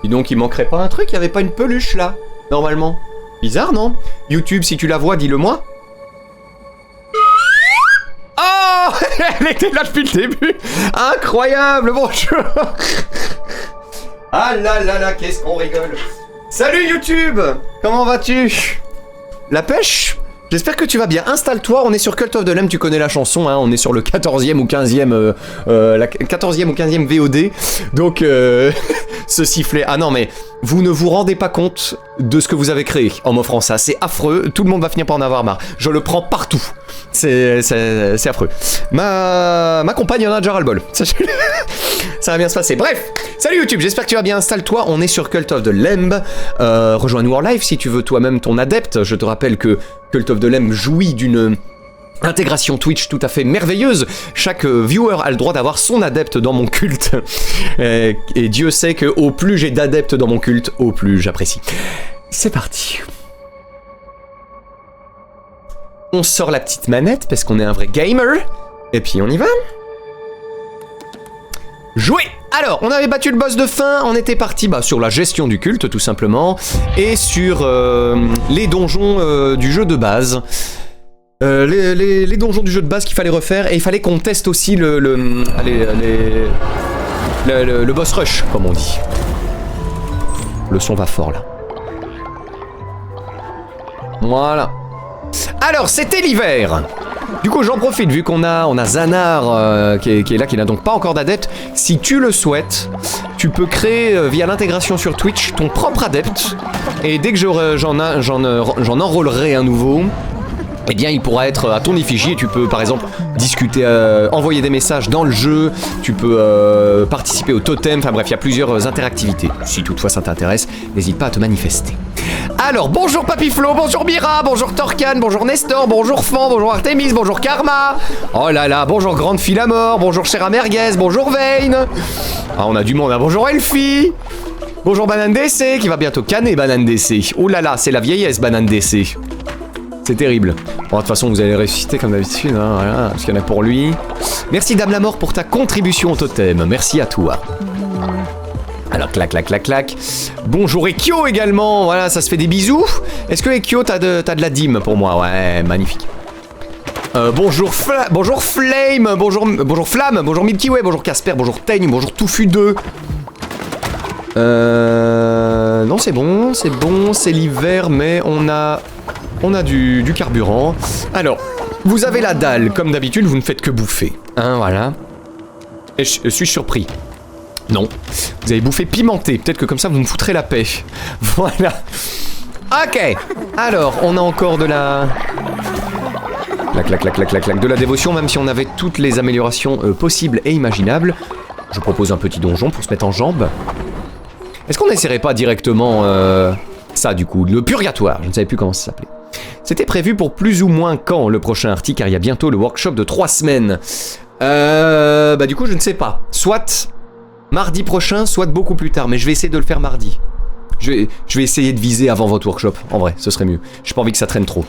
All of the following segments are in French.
Dis donc, il manquerait pas un truc, il y avait pas une peluche là, normalement. Bizarre, non? YouTube, si tu la vois, dis-le-moi. Oh, elle était là depuis le début. Incroyable, bonjour. Ah là là là, qu'est-ce qu'on rigole. Salut YouTube, comment vas-tu? La pêche? J'espère que tu vas bien. Installe-toi, on est sur Cult of the Lamb, tu connais la chanson, hein, on est sur le 14e ou 15e, la 14e ou 15e VOD. Donc, ce sifflet... Ah non, mais vous ne vous rendez pas compte de ce que vous avez créé en m'offrant ça. C'est affreux, tout le monde va finir par en avoir marre. Je le prends partout. C'est affreux. Ma compagne en a déjà ras-le-bol. Ça va bien se passer. Bref, salut YouTube, j'espère que tu vas bien. Installe-toi, on est sur Cult of the Lamb. Rejoins-nous en live si tu veux toi-même ton adepte. Je te rappelle que Cult of the Lamb jouit d'une intégration Twitch tout à fait merveilleuse. Chaque viewer a le droit d'avoir son adepte dans mon culte. Et Dieu sait que au plus j'ai d'adeptes dans mon culte, au plus j'apprécie. C'est parti. On sort la petite manette parce qu'on est un vrai gamer. Et puis on y va. Jouer. Alors, on avait battu le boss de fin, on était parti sur la gestion du culte tout simplement, et sur les donjons du jeu de base. Les donjons du jeu de base qu'il fallait refaire, et il fallait qu'on teste aussi le boss rush, comme on dit. Le son va fort là. Voilà. Alors, c'était l'hiver. Du coup, j'en profite, vu qu'on a Zanar qui est là, qui n'a donc pas encore d'adepte. Si tu le souhaites, tu peux créer via l'intégration sur Twitch ton propre adepte. Et dès que j'en enrôlerai un nouveau, eh bien il pourra être à ton effigie et tu peux par exemple discuter, envoyer des messages dans le jeu, tu peux participer au totem, enfin bref, il y a plusieurs interactivités. Si toutefois ça t'intéresse, n'hésite pas à te manifester. Alors, bonjour Papiflo, bonjour Mira, bonjour Torkan, bonjour Nestor, bonjour Fan, bonjour Artemis, bonjour Karma. Oh là là, bonjour Grande Fille à mort, bonjour Chera Merguez, bonjour Vayne. Ah, on a du monde, hein. Bonjour Elfie. Bonjour Banane DC, qui va bientôt canner Banane DC. Oh là là, c'est la vieillesse Banane DC. C'est terrible. Bon, de toute façon, vous allez ressusciter comme d'habitude, hein, voilà, parce qu'il y en a pour lui. Merci Dame la Mort pour ta contribution au totem, merci à toi. Alors, clac, clac, clac, clac. Bonjour Ekyo également, voilà, ça se fait des bisous. Est-ce que Ekyo, t'as de la dîme pour moi? Ouais, magnifique. Bonjour Flame, bonjour Flamme, bonjour Milky Way, bonjour Casper, bonjour Teigne, bonjour Touffu 2. Non, c'est bon, c'est l'hiver, mais on a du carburant. Alors, vous avez la dalle, comme d'habitude, vous ne faites que bouffer. Hein, voilà. Et suis-je surpris? Non. Vous avez bouffé pimenté, peut-être que comme ça vous me foutrez la paix. Voilà. Ok. Alors, on a encore de la... Clac, clac, clac, clac, clac, de la dévotion, même si on avait toutes les améliorations possibles et imaginables. Je propose un petit donjon pour se mettre en jambes. Est-ce qu'on n'essaierait pas directement ça du coup, le purgatoire? Je ne savais plus comment ça s'appelait. C'était prévu pour plus ou moins quand le prochain article, car il y a bientôt le workshop de 3 semaines. Du coup je ne sais pas. Soit mardi prochain, soit beaucoup plus tard, mais je vais essayer de le faire mardi. Je vais essayer de viser avant votre workshop, en vrai, ce serait mieux. J'ai pas envie que ça traîne trop.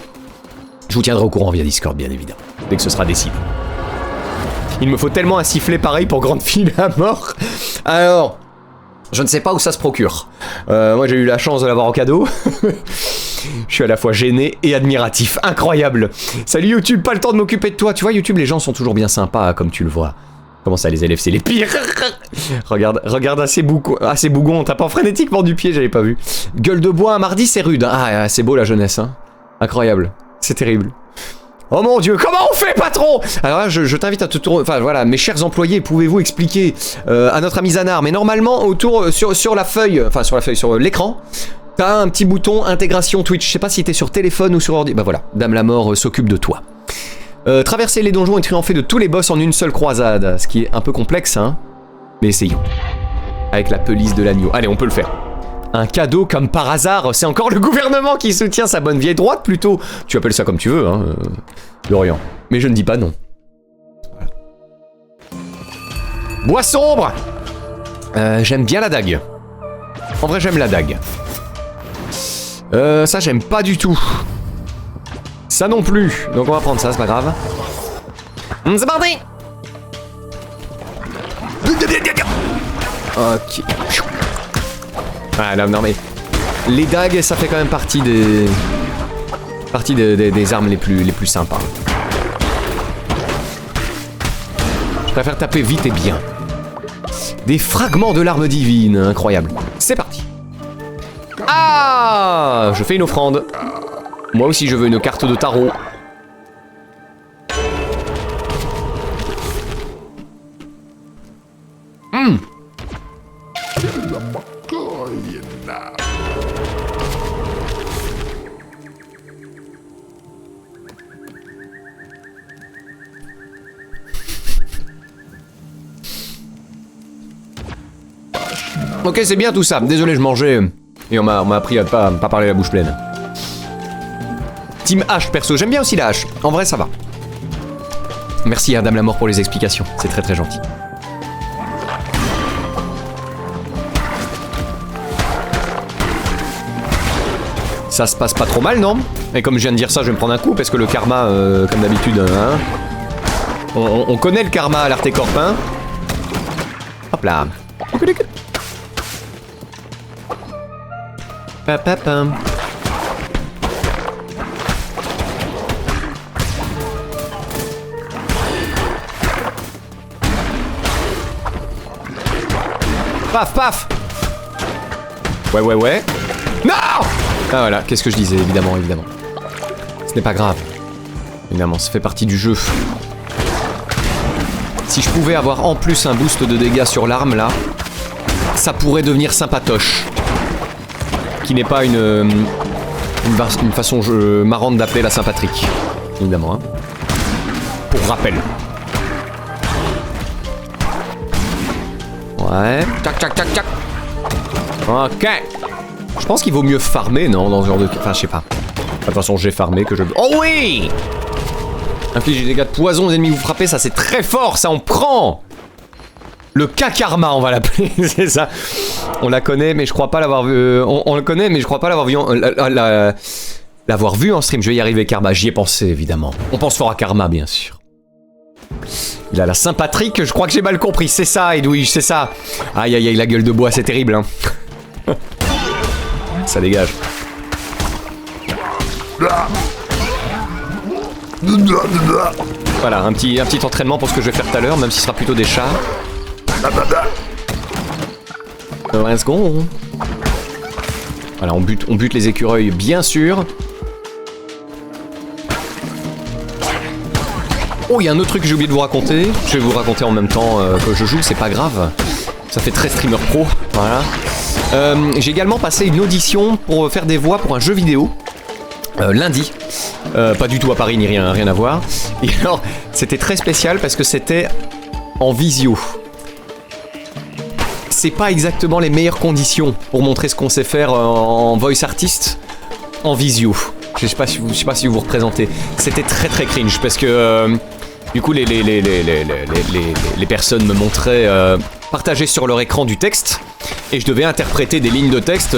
Je vous tiendrai au courant via Discord, bien évidemment, dès que ce sera décidé. Il me faut tellement un sifflet pareil pour Grande Fille à mort. Alors, je ne sais pas où ça se procure. Moi j'ai eu la chance de l'avoir en cadeau. Je suis à la fois gêné et admiratif. Incroyable. Salut YouTube, pas le temps de m'occuper de toi. Tu vois YouTube, les gens sont toujours bien sympas, comme tu le vois. Comment ça, les élèves, c'est les pires. Regarde assez bougon, tapant frénétiquement du pied, j'avais pas vu. Gueule de bois, un mardi, c'est rude. Ah, c'est beau la jeunesse, hein. Incroyable. C'est terrible. Oh mon dieu, comment on fait, patron? Alors là, je t'invite à te tourner... Enfin voilà, mes chers employés, pouvez-vous expliquer à notre ami Zanar, mais normalement, autour, sur la feuille, sur l'écran, t'as un petit bouton intégration Twitch. Je sais pas si t'es sur téléphone ou sur ordi. Bah voilà, Dame la Mort s'occupe de toi. Traverser les donjons et triompher de tous les boss en une seule croisade. Ce qui est un peu complexe, hein. Mais essayons. Avec la pelisse de l'agneau. Allez, on peut le faire. Un cadeau comme par hasard, c'est encore le gouvernement qui soutient sa bonne vieille droite plutôt. Tu appelles ça comme tu veux, hein, Lorient. Mais je ne dis pas non. Voilà. Bois sombre. J'aime bien la dague. En vrai, j'aime la dague. Ça, j'aime pas du tout. Ça non plus. Donc on va prendre ça, c'est pas grave. C'est parti. Ok. Ah non mais... Les dagues, ça fait quand même partie des... des armes les plus sympas. Je préfère taper vite et bien. Des fragments de l'arme divine, incroyable. C'est parti. Ah, je fais une offrande. Moi aussi je veux une carte de tarot. Ok, c'est bien tout ça. Désolé, je mangeais et on m'a appris à pas parler la bouche pleine. Team H perso, j'aime bien aussi la hache. En vrai, ça va. Merci à Dame la Mort pour les explications. C'est très gentil. Ça se passe pas trop mal, non? Et comme je viens de dire ça, je vais me prendre un coup parce que le karma, comme d'habitude, hein, on connaît le karma à l'Artecorp, hein. Hop là. Papapam. Paf, paf. Ouais. Non! Ah voilà, qu'est-ce que je disais, évidemment. Ce n'est pas grave. Évidemment, ça fait partie du jeu. Si je pouvais avoir en plus un boost de dégâts sur l'arme, là, ça pourrait devenir sympatoche. Qui n'est pas une façon marrante d'appeler la Saint-Patrick. Évidemment, hein. Pour rappel. Ouais. Tac. Ok. Je pense qu'il vaut mieux farmer, non, dans ce genre de... Enfin, je sais pas. De toute façon, j'ai farmé que je... Oh oui! Inflige des dégâts de poison aux ennemis vous frappez, ça c'est très fort, ça on prend! Le K-Karma, on va l'appeler, c'est ça. On la connaît, mais je crois pas l'avoir vu... On le connaît, mais je crois pas l'avoir vu en... l'avoir vu en stream. Je vais y arriver, Karma, j'y ai pensé, évidemment. On pense fort à Karma, bien sûr. Il a la Saint-Patrick, je crois que j'ai mal compris. C'est ça, Edwige, c'est ça. Aïe, la gueule de bois, c'est terrible, hein. Ça dégage. Voilà, un petit entraînement pour ce que je vais faire tout à l'heure, même si ce sera plutôt des chats. Let's go. Voilà, on bute les écureuils, bien sûr. Oh, il y a un autre truc que j'ai oublié de vous raconter. Je vais vous raconter en même temps que je joue, c'est pas grave. Ça fait très streamer pro, voilà. J'ai également passé une audition pour faire des voix pour un jeu vidéo. Lundi. Pas du tout à Paris, ni rien à voir. Et alors, c'était très spécial parce que c'était en visio. C'est pas exactement les meilleures conditions pour montrer ce qu'on sait faire en voice artist en visio. Je sais pas si vous vous représentez. C'était très cringe parce que du coup les personnes me montraient partager sur leur écran du texte et je devais interpréter des lignes de texte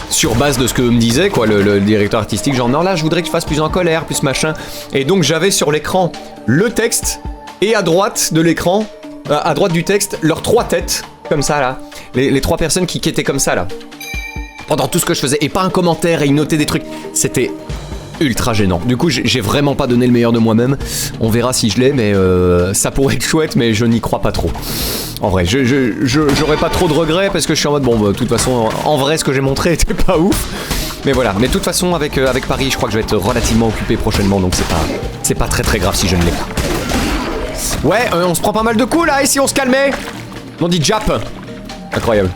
sur base de ce que me disait quoi le directeur artistique, genre non là je voudrais que tu fasses plus en colère, plus machin. Et donc j'avais sur l'écran le texte et à droite de l'écran, à droite du texte, leurs trois têtes comme ça là, les trois personnes qui étaient comme ça là. Pendant tout ce que je faisais, et pas un commentaire, et ils notaient des trucs. C'était ultra gênant. Du coup, j'ai vraiment pas donné le meilleur de moi-même. On verra si je l'ai, mais ça pourrait être chouette, mais je n'y crois pas trop. En vrai, j'aurais pas trop de regrets, parce que je suis en mode, bon, de toute façon, en vrai, ce que j'ai montré était pas ouf. Mais voilà, mais de toute façon, avec Paris, je crois que je vais être relativement occupé prochainement, donc c'est pas très grave si je ne l'ai pas. Ouais, on se prend pas mal de coups, là, et si on se calmait? On dit Jap. Incroyable.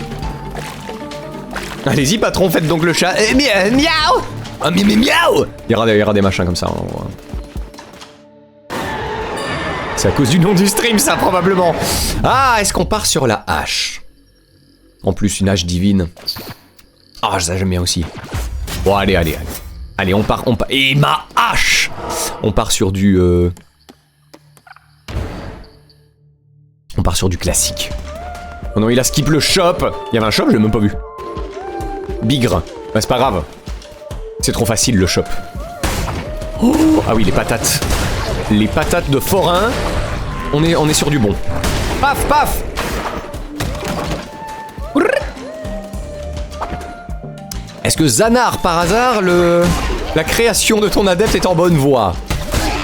Allez-y patron, faites donc le chat. Miaou. Ah miaou. Il y aura des machins comme ça. C'est à cause du nom du stream ça probablement. Ah, est-ce qu'on part sur la hache? En plus une hache divine. Ah, ça j'aime bien aussi. Bon allez. Allez, on part. Et ma hache. On part sur du on part sur du classique. Oh non, il a skip le shop. Il y avait un shop, je l'ai même pas vu. Bigre. Bah, c'est pas grave. C'est trop facile le shop. Oh, ah oui, les patates. Les patates de forain. On est sur du bon. Paf. Est-ce que Zanar, par hasard, la création de ton adepte est en bonne voie?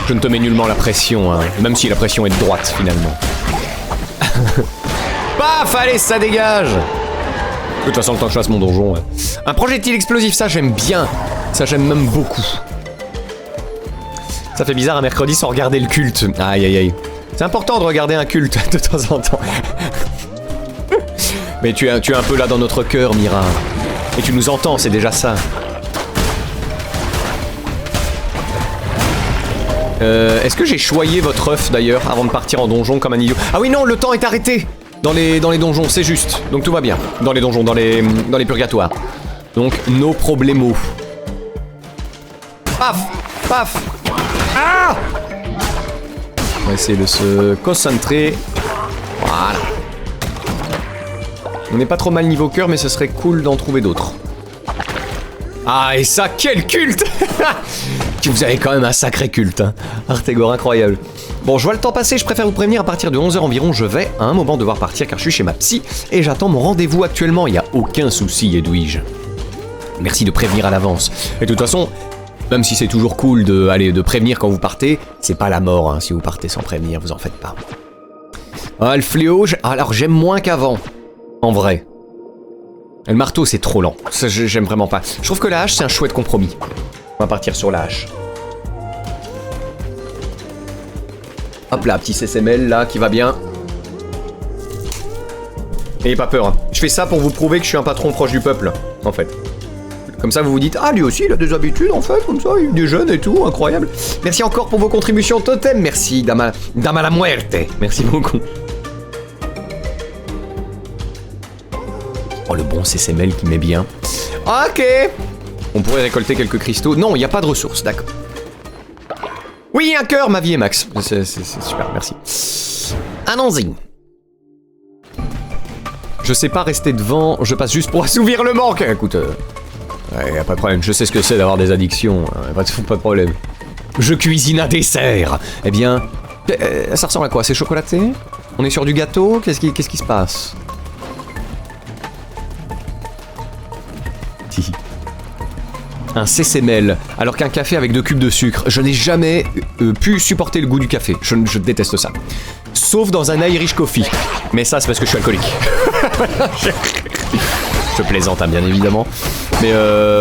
Je ne te mets nullement la pression, hein, même si la pression est de droite, finalement. Paf, allez, ça dégage. De toute façon, le temps que je fasse mon donjon, ouais. Un projectile explosif, ça j'aime bien. Ça j'aime même beaucoup. Ça fait bizarre un mercredi sans regarder le culte. Aïe aïe aïe. C'est important de regarder un culte de temps en temps. Mais tu es un peu là dans notre cœur, Mira. Et tu nous entends, c'est déjà ça. Est-ce que j'ai choyé votre œuf d'ailleurs avant de partir en donjon comme un idiot? Ah oui non, le temps est arrêté dans les donjons, c'est juste. Donc tout va bien. Dans les donjons, dans les purgatoires. Donc, no problemo. Paf! Paf! Ah! On va essayer de se concentrer. Voilà. On n'est pas trop mal niveau cœur, mais ce serait cool d'en trouver d'autres. Ah, et ça, quel culte! Vous avez quand même un sacré culte, hein. Artegor, incroyable. Bon, je vois le temps passer, je préfère vous prévenir, à partir de 11h environ, je vais à un moment devoir partir car je suis chez ma psy et j'attends mon rendez-vous actuellement, il n'y a aucun souci, Edwige. Merci de prévenir à l'avance. Et de toute façon, même si c'est toujours cool de prévenir quand vous partez, c'est pas la mort, hein, si vous partez sans prévenir, vous en faites pas. Ah, le fléau, alors j'aime moins qu'avant, en vrai. Le marteau, c'est trop lent, ça j'aime vraiment pas. Je trouve que la hache, c'est un chouette compromis. On va partir sur la hache. Hop là, petit CSML là qui va bien. N'ayez pas peur, hein. Je fais ça pour vous prouver que je suis un patron proche du peuple, en fait. Comme ça vous vous dites, ah lui aussi il a des habitudes en fait, comme ça, il est jeune et tout, incroyable. Merci encore pour vos contributions totem, merci Dama la Muerte, merci beaucoup. Oh le bon CSML qui met bien. Ok. On pourrait récolter quelques cristaux. Non, il n'y a pas de ressources, d'accord. Oui, un cœur, ma vie est max. C'est super, merci. Allons-y. Je sais pas rester devant, je passe juste pour assouvir le manque. Écoute, y a pas de problème, je sais ce que c'est d'avoir des addictions, pas de problème. Je cuisine un dessert. Eh bien, ça ressemble à quoi? C'est chocolaté? On est sur du gâteau? Qu'est-ce qui se passe? Un CSML, alors qu'un café avec 2 cubes de sucre. Je n'ai jamais pu supporter le goût du café. Je déteste ça. Sauf dans un Irish coffee. Mais ça, c'est parce que je suis alcoolique. Je plaisante, hein, bien évidemment. Mais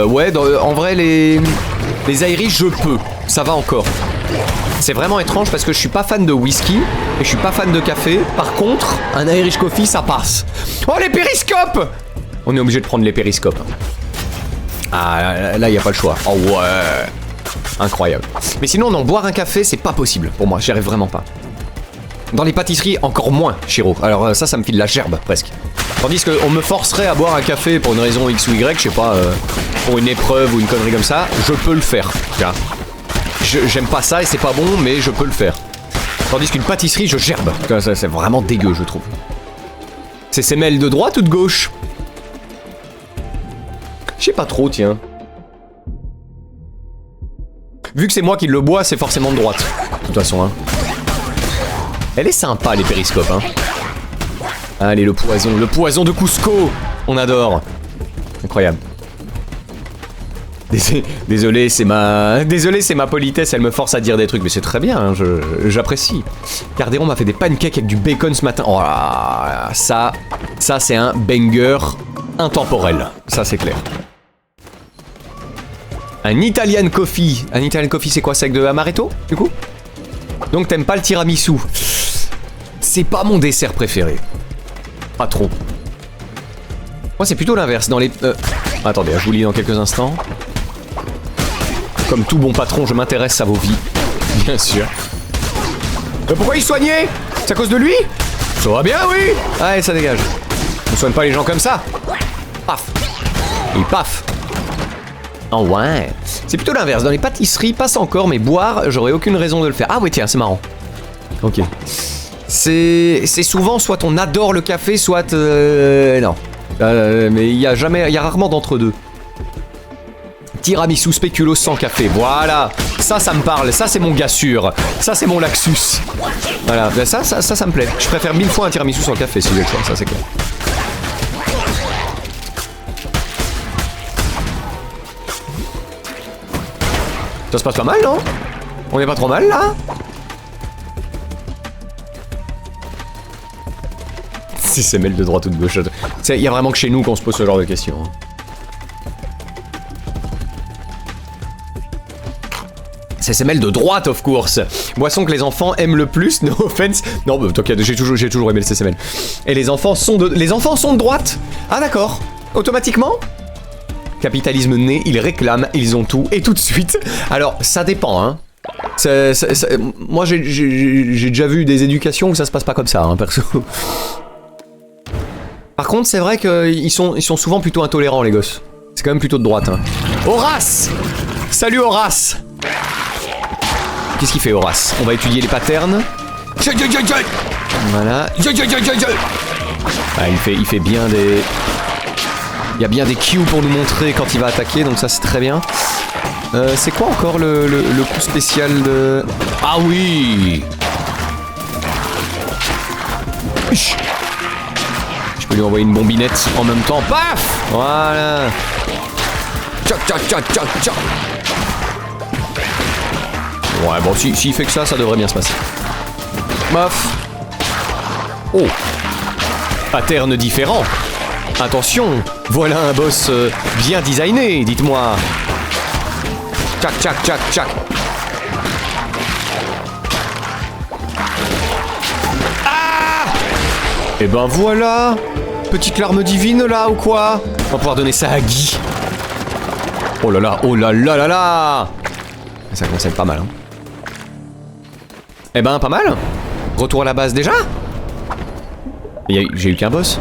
ouais, en vrai, les Irish, je peux. Ça va encore. C'est vraiment étrange parce que je suis pas fan de whisky et je suis pas fan de café. Par contre, un Irish coffee, ça passe. Oh, les périscopes! On est obligé de prendre les périscopes. Ah, là, il n'y a pas le choix. Oh ouais. Incroyable. Mais sinon, non, boire un café, c'est pas possible pour moi. J'y arrive vraiment pas. Dans les pâtisseries, encore moins, Chiro. Alors ça me file la gerbe, presque. Tandis qu'on me forcerait à boire un café pour une raison X ou Y, je sais pas, pour une épreuve ou une connerie comme ça, je peux le faire. J'aime pas ça et c'est pas bon, mais je peux le faire. Tandis qu'une pâtisserie, je gerbe. C'est vraiment dégueu, je trouve. C'est CSML de droite ou de gauche? Je sais pas trop, tiens. Vu que c'est moi qui le bois, c'est forcément de droite. De toute façon, hein. Elle est sympa, les périscopes, hein. Allez, le poison de Cusco. On adore. Incroyable. Désolé, c'est ma politesse, elle me force à dire des trucs, mais c'est très bien, hein, j'apprécie. Cardéron m'a fait des pancakes avec du bacon ce matin. Oh là, ça c'est un banger intemporel. Ça, c'est clair. Un Italian coffee. Un Italian coffee, c'est quoi? C'est avec de l'amaretto, du coup? Donc t'aimes pas le tiramisu? C'est pas mon dessert préféré. Pas trop. Moi, c'est plutôt l'inverse. Dans les... Attendez, je vous lis dans quelques instants. Comme tout bon patron, je m'intéresse à vos vies. Bien sûr. Pourquoi il soignait? C'est à cause de lui? Ça va bien, oui. Allez, ça dégage. On soigne pas les gens comme ça. Paf. Et paf. Oh ouais. C'est plutôt l'inverse. Dans les pâtisseries, passe encore, mais boire, j'aurais aucune raison de le faire. Ah ouais, tiens, c'est marrant. Ok. C'est souvent, soit on adore le café, soit... non. Mais il y a rarement d'entre-deux. Tiramisu spéculoos sans café, voilà. Ça me parle, ça c'est mon gars sûr. Ça c'est mon laxus. Voilà, ça me plaît. Je préfère 1000 fois un tiramisu sans café si j'ai le choix, ça c'est clair. Ça se passe pas mal, non? On est pas trop mal, là? Si c'est mêle de droite ou de gauche. Il y a vraiment que chez nous qu'on se pose ce genre de questions. Hein. C'est mêle de droite, of course. Boisson que les enfants aiment le plus, no offense. Non, bah, t'inquiète, j'ai toujours aimé le CCML. Et les enfants sont de droite. Ah d'accord. Automatiquement. Capitalisme né, ils réclament, ils ont tout, et tout de suite. Alors, ça dépend, hein. Moi, j'ai déjà vu des éducations où ça se passe pas comme ça, hein, perso. Par contre, c'est vrai qu'ils sont souvent plutôt intolérants, les gosses. C'est quand même plutôt de droite, hein. Horace! Salut, Horace! Qu'est-ce qu'il fait, Horace? On va étudier les patterns. Voilà. Ah, il fait bien des... Il y a bien des cues pour nous montrer quand il va attaquer, donc ça c'est très bien. C'est quoi encore le coup spécial de... Ah oui! Je peux lui envoyer une bombinette en même temps. Paf! Voilà. Ouais, bon, s'il fait que ça devrait bien se passer. Paf! Oh! Pattern différent. Attention, voilà un boss bien designé, dites-moi. Tchac, tchac, tchac, tchac. Ah! Et ben voilà. Petite larme divine là ou quoi? On va pouvoir donner ça à Guy. Oh là là, oh là là là là. Ça commence à être pas mal, hein. Eh ben pas mal. Retour à la base déjà. J'ai eu qu'un boss.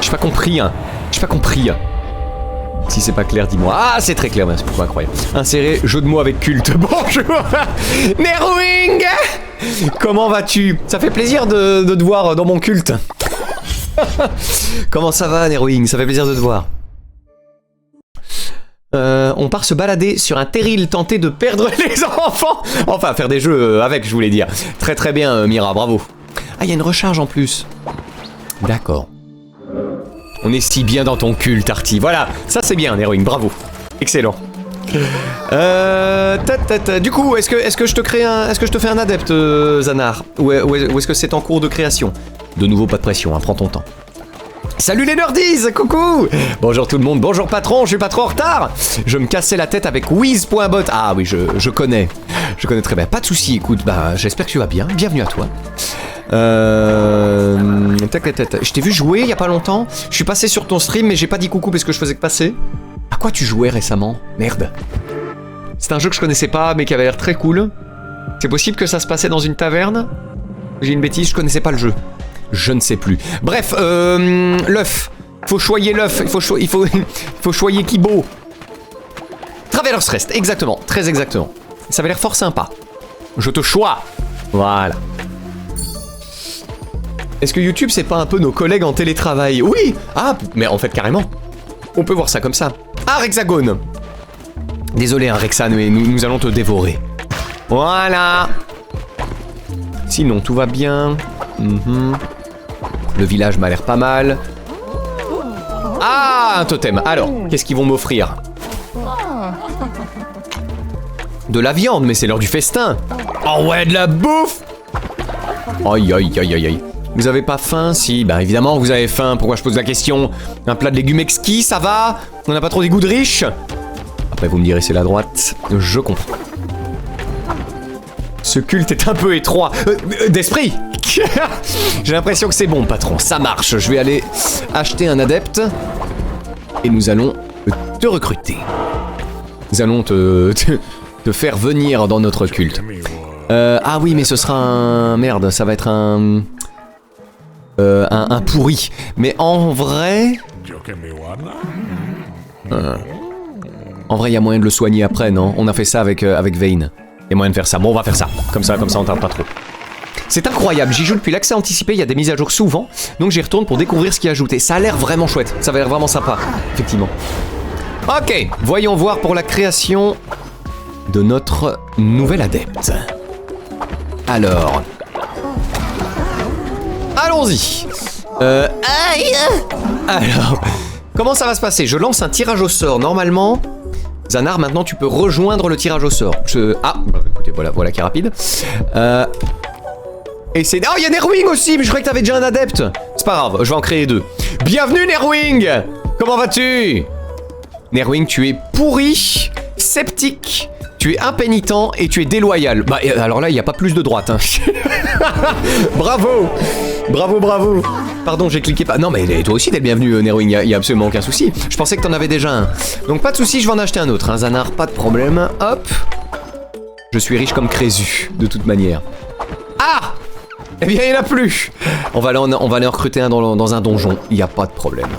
J'ai pas compris, hein. J'ai pas compris. Si c'est pas clair, dis-moi. Ah, c'est très clair, c'est pourquoi incroyable. Insérer jeu de mots avec culte. Bonjour Nerwing. Comment vas-tu? Ça fait plaisir de te voir dans mon culte. Comment ça va, Nerwing? Ça fait plaisir de te voir. On part se balader sur un terril, tenter de perdre les enfants. Enfin, faire des jeux avec, je voulais dire. Très très bien, Mira, bravo. Ah, il y a une recharge en plus. D'accord. On est si bien dans ton culte, Arty. Voilà, ça c'est bien, Nerwing, bravo. Excellent. Du coup, est-ce que je te crée est-ce que je te fais un adepte, Zanar? Ou est-ce que c'est en cours de création? De nouveau, pas de pression, hein, prends ton temps. Salut les nerdies, coucou. Bonjour tout le monde, bonjour patron, je suis pas trop en retard. Je me cassais la tête avec Wiz.bot. Ah oui, je connais. Je connais très bien. Pas de soucis, écoute, bah j'espère que tu vas bien. Bienvenue à toi. Je t'ai vu jouer il y a pas longtemps. Je suis passé sur ton stream, mais j'ai pas dit coucou parce que je faisais que passer. À quoi tu jouais récemment? Merde. C'est un jeu que je connaissais pas, mais qui avait l'air très cool. C'est possible que ça se passait dans une taverne? J'ai une bêtise, je connaissais pas le jeu. Je ne sais plus. Bref, l'œuf. Faut choyer l'œuf. Il faut choyer Kibo. Traveler's Rest, exactement. Très exactement. Ça avait l'air fort sympa. Je te choix. Voilà. Est-ce que YouTube, c'est pas un peu nos collègues en télétravail? Oui. Ah, mais en fait, carrément. On peut voir ça comme ça. Ah, Rexagone. Désolé, hein, Rexan, mais nous allons te dévorer. Voilà. Sinon, tout va bien. Le village m'a l'air pas mal. Ah, un totem. Alors, qu'est-ce qu'ils vont m'offrir? De la viande, mais c'est l'heure du festin. Oh ouais, de la bouffe. Aïe, aïe, aïe, aïe, aïe. Vous avez pas faim? Si, bah évidemment que vous avez faim. Pourquoi je pose la question? Un plat de légumes exquis, ça va? On n'a pas trop des goûts de riches? Après, vous me direz, c'est la droite. Je comprends. Ce culte est un peu étroit. D'esprit. J'ai l'impression que c'est bon, patron. Ça marche. Je vais aller acheter un adepte. Et nous allons te recruter. Nous allons te faire venir dans notre culte. Ah oui, mais ce sera un... Merde, ça va être un pourri. Mais en vrai... En vrai, il y a moyen de le soigner après, non? On a fait ça avec Vayne. Il y a moyen de faire ça. Bon, on va faire ça. Comme ça, on tarde pas trop. C'est incroyable, j'y joue depuis l'accès anticipé, il y a des mises à jour souvent, donc j'y retourne pour découvrir ce qui est ajouté. Ça a l'air vraiment chouette, ça va l'air vraiment sympa, effectivement. Ok, voyons voir pour la création de notre nouvel adepte. Alors... Allons-y. Aïe. Alors, comment ça va se passer? Je lance un tirage au sort, normalement... Zanar, maintenant tu peux rejoindre le tirage au sort. Ah, bah, écoutez, voilà qui est rapide. Et c'est... Oh, il y a Nerwing aussi, mais je croyais que t'avais déjà un adepte. C'est pas grave, je vais en créer 2. Bienvenue Nerwing. Comment vas-tu? Nerwing, tu es pourri, sceptique, tu es impénitent et tu es déloyal. Bah, alors là, il n'y a pas plus de droite. Hein. Bravo. Bravo. Pardon, j'ai cliqué pas. Non, mais toi aussi, t'es le bienvenu, Nerwing, il y a absolument aucun souci. Je pensais que t'en avais déjà un. Donc, pas de souci, je vais en acheter un autre. Hein. Zanar, pas de problème. Hop. Je suis riche comme Crésu, de toute manière. Ah! Eh bien, il n'y en a plus. On va aller en recruter un dans un donjon. Il n'y a pas de problème.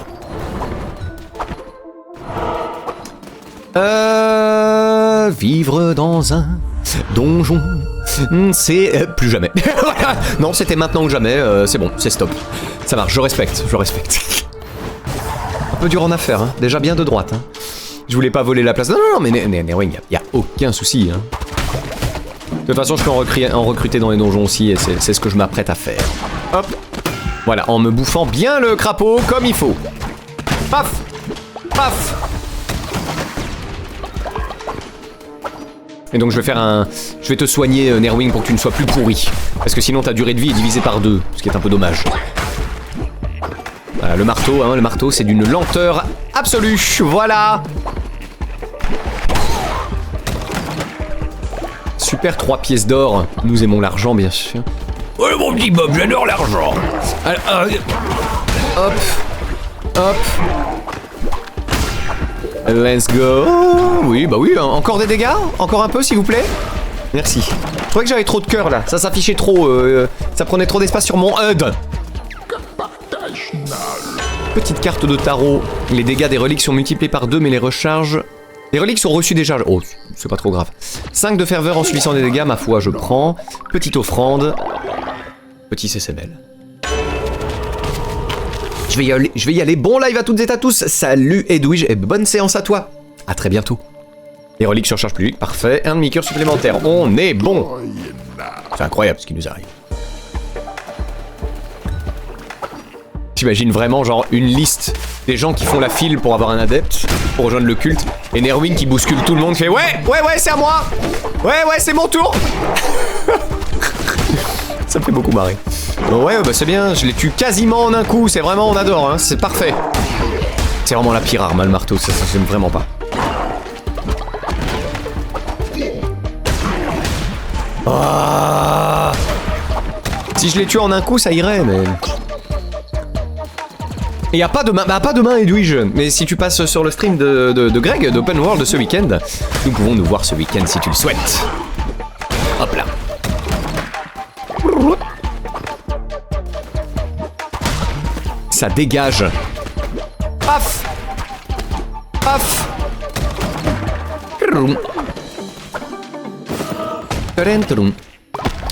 Vivre dans un donjon, c'est plus jamais. Non, c'était maintenant ou jamais. C'est bon, c'est stop. Ça marche, je respecte. Un peu dur en affaire, hein. Déjà bien de droite. Hein. Je voulais pas voler la place. Non, mais Nerwing, il y a aucun souci. Hein. De toute façon, je peux en recruter dans les donjons aussi, et c'est ce que je m'apprête à faire. Hop. Voilà, en me bouffant bien le crapaud comme il faut. Paf. Paf. Et donc je vais te soigner, Nerwing, pour que tu ne sois plus pourri. Parce que sinon ta durée de vie est divisée par 2, ce qui est un peu dommage. Voilà, le marteau, c'est d'une lenteur absolue. Voilà. Super, 3 pièces d'or. Nous aimons l'argent, bien sûr. Oh, mon petit Bob, j'adore l'argent. Hop. Hop. Let's go. Oui, bah oui, encore des dégâts? Encore un peu, s'il vous plaît? Merci. Je trouvais que j'avais trop de cœur, là. Ça s'affichait trop, ça prenait trop d'espace sur mon HUD. Petite carte de tarot. Les dégâts des reliques sont multipliés par 2, mais les recharges... Les reliques sont reçues déjà. Oh, c'est pas trop grave. 5 de ferveur en subissant des dégâts, ma foi, je prends. Petite offrande. Petit CCML. Je vais y aller. Bon live à toutes et à tous. Salut Edwige et bonne séance à toi. À très bientôt. Les reliques surchargent plus vite. Parfait. Un demi-cœur supplémentaire. On est bon. C'est incroyable ce qui nous arrive. J'imagine vraiment genre une liste des gens qui font la file pour avoir un adepte, pour rejoindre le culte, et Nerwing qui bouscule tout le monde, fait ouais, c'est à moi. Ouais, c'est mon tour. Ça me fait beaucoup marrer. Ouais, bah c'est bien, je les tue quasiment en un coup, c'est vraiment, on adore, hein, c'est parfait. C'est vraiment la pire arme, hein, le marteau, ça j'aime vraiment pas. Oh, si je les tue en un coup, ça irait, mais... Il n'y a pas de main, pas de main Edwige, mais si tu passes sur le stream de Greg, d'Open World de ce week-end, nous pouvons nous voir ce week-end si tu le souhaites. Hop là. Ça dégage. Paf. Paf.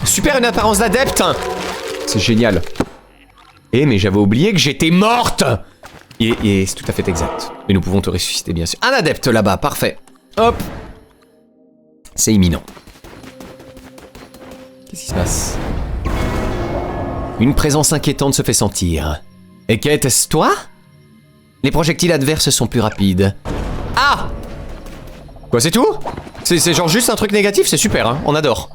Super, une apparence d'adepte. C'est génial. Mais j'avais oublié que j'étais morte. Et c'est tout à fait exact. Mais nous pouvons te ressusciter, bien sûr. Un adepte là-bas, parfait. Hop. C'est imminent. Qu'est-ce qui se passe? Une présence inquiétante se fait sentir. Et qu'est-ce toi? Les projectiles adverses sont plus rapides. Ah! Quoi, c'est tout? C'est genre juste un truc négatif, c'est super, hein, on adore.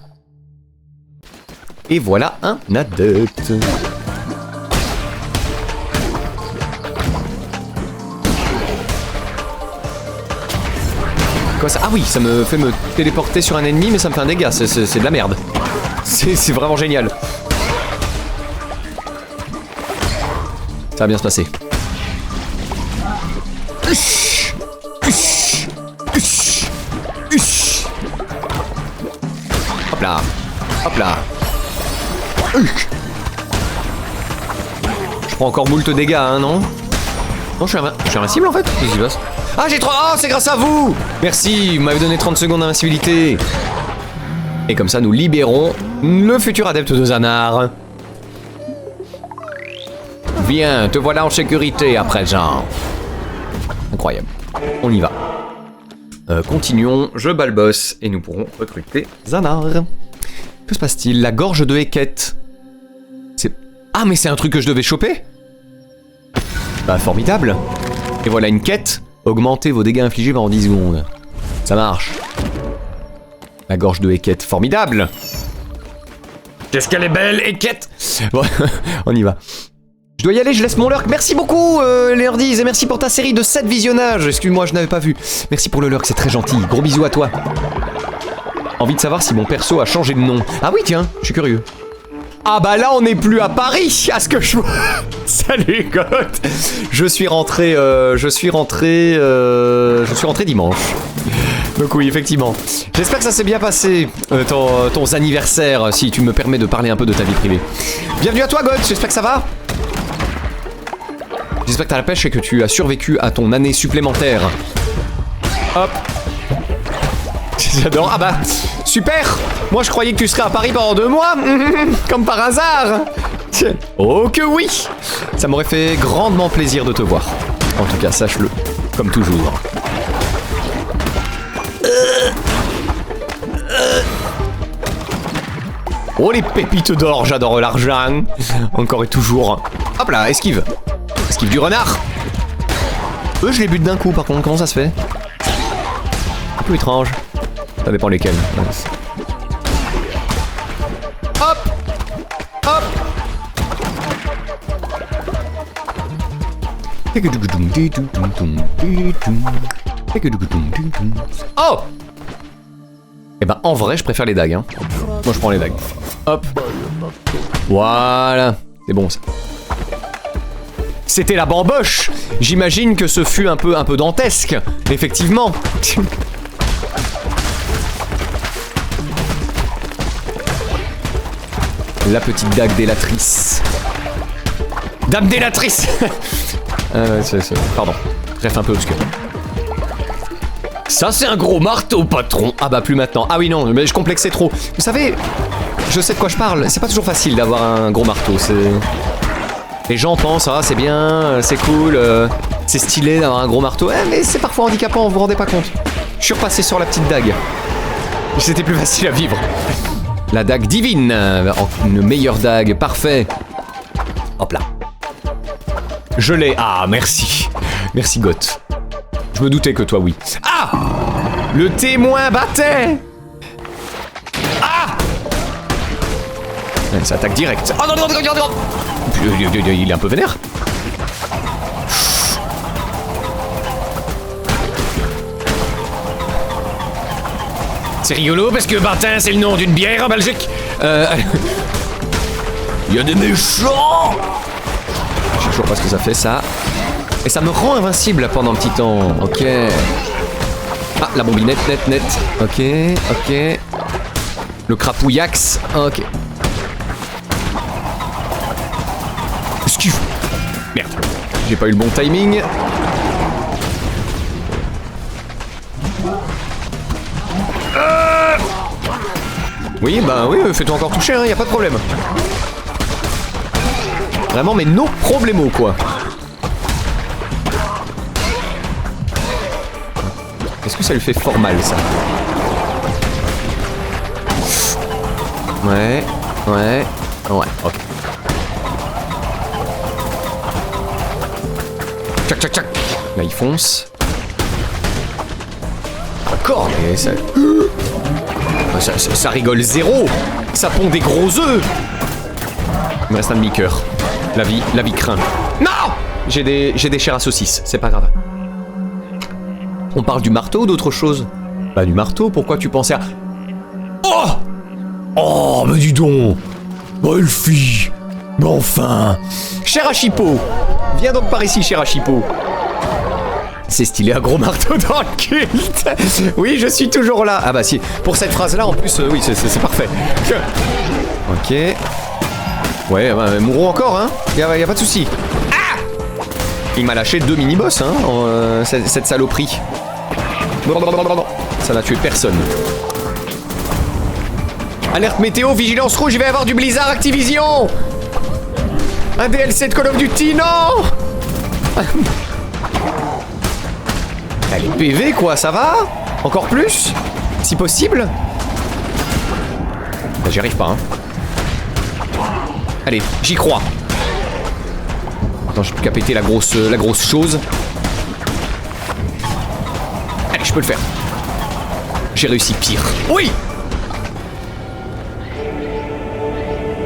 Et voilà un adepte. Quoi ça? Ah oui, ça me fait me téléporter sur un ennemi, mais ça me fait un dégât, c'est de la merde. C'est vraiment génial. Ça va bien se passer. Hop là. Hop là. Je prends encore moult dégâts, hein, non? Non, je suis invincible en fait? Qu'est-ce qui se passe? Ah, j'ai 3... Oh, c'est grâce à vous! Merci, vous m'avez donné 30 secondes d'invincibilité. Et comme ça, nous libérons le futur adepte de Zanar. Viens, te voilà en sécurité à présent. Incroyable. On y va. Continuons, je bats le boss et nous pourrons recruter Zanar. Que se passe-t-il? La gorge de Heket. C'est... Ah, mais c'est un truc que je devais choper? Bah, formidable. Et voilà une quête. Augmentez vos dégâts infligés pendant 10 secondes. Ça marche. La gorge de Heket, formidable. Qu'est-ce qu'elle est belle, Heket. Bon, on y va. Je dois y aller, je laisse mon lurk. Merci beaucoup, Léordiz, et merci pour ta série de 7 visionnages. Excuse-moi, je n'avais pas vu. Merci pour le lurk, c'est très gentil. Gros bisous à toi. Envie de savoir si mon perso a changé de nom. Ah oui, tiens, je suis curieux. Ah bah là, on n'est plus à Paris, à ce que je vois. Salut, God. Je suis rentré dimanche. Donc oui, effectivement. J'espère que ça s'est bien passé, ton anniversaire, si tu me permets de parler un peu de ta vie privée. Bienvenue à toi, God, j'espère que ça va. J'espère que t'as la pêche et que tu as survécu à ton année supplémentaire. Hop. J'adore. Ah bah, super. Moi, je croyais que tu serais à Paris pendant 2 mois. Comme par hasard. Oh que oui. Ça m'aurait fait grandement plaisir de te voir. En tout cas, sache-le. Comme toujours. Oh, les pépites d'or, j'adore l'argent. Encore et toujours. Hop là, esquive. Esquive du renard. Eux, je les bute d'un coup, par contre. Comment ça se fait? Un peu étrange. Ça dépend lesquels. Hop. Hop. Oh. Eh ben, en vrai, je préfère les dagues. Hein. Moi, je prends les dagues. Hop. Voilà. C'est bon, ça. C'était la bamboche. J'imagine que ce fut un peu dantesque. Effectivement. La petite dague délatrice. Dame délatrice. Pardon. Bref, un peu obscur. Ça, c'est un gros marteau, patron. Ah bah, plus maintenant. Ah oui, non, mais je complexais trop. Vous savez, je sais de quoi je parle. C'est pas toujours facile d'avoir un gros marteau. Les gens pensent, ah, c'est bien, c'est cool, c'est stylé d'avoir un gros marteau. Mais c'est parfois handicapant, vous vous rendez pas compte. Je suis repassé sur la petite dague. C'était plus facile à vivre. La dague divine. Une meilleure dague, parfait. Hop là. Je l'ai. Ah, merci. Merci, Goth. Je me doutais que toi, oui. Ah! Le témoin battait! Ah! Ça attaque direct. Oh non, non, non, non, non! Il est un peu vénère. C'est rigolo parce que Batin, c'est le nom d'une bière en Belgique. Il y a des méchants! Je sais toujours pas ce que ça fait, ça. Et ça me rend invincible pendant un petit temps. Ok. Ah, la bombinette, net. Ok, ok. Le crapouillax. Ok. Esquive. Merde. J'ai pas eu le bon timing. Oui, bah oui, fais-toi encore toucher, hein, y a pas de problème. Vraiment, mais no problemo, quoi. Est-ce que ça lui fait fort mal, ça? Ouais, ok. Tchac, tchac, tchac. Là, il fonce. D'accord, mais ça... Ça rigole zéro. Ça pond des gros œufs. Il me reste un demi-cœur. La vie craint. Non! J'ai des chairs à saucisses, c'est pas grave. On parle du marteau ou d'autre chose? Bah du marteau, pourquoi tu pensais à... Oh! Oh, mais dis donc! Belle fille! Mais enfin! Cher Hachipo! Viens donc par ici, cher Hachipo! C'est stylé, un gros marteau dans le culte! Oui, je suis toujours là! Ah bah si, pour cette phrase-là, en plus, oui, c'est parfait. Ok. Ouais, bah, mourons encore, hein? Y a pas de souci. Ah! Il m'a lâché 2 mini-boss, hein, cette saloperie. Ça n'a tué personne. Alerte météo, vigilance rouge, il va y avoir du Blizzard Activision. Un DLC de Call of Duty, non. Allez, PV quoi, ça va? Encore plus? Si possible? Bah, j'y arrive pas, hein. Allez, j'y crois. Attends, j'ai plus qu'à péter la grosse chose. Allez, je peux le faire. J'ai réussi pire. Oui!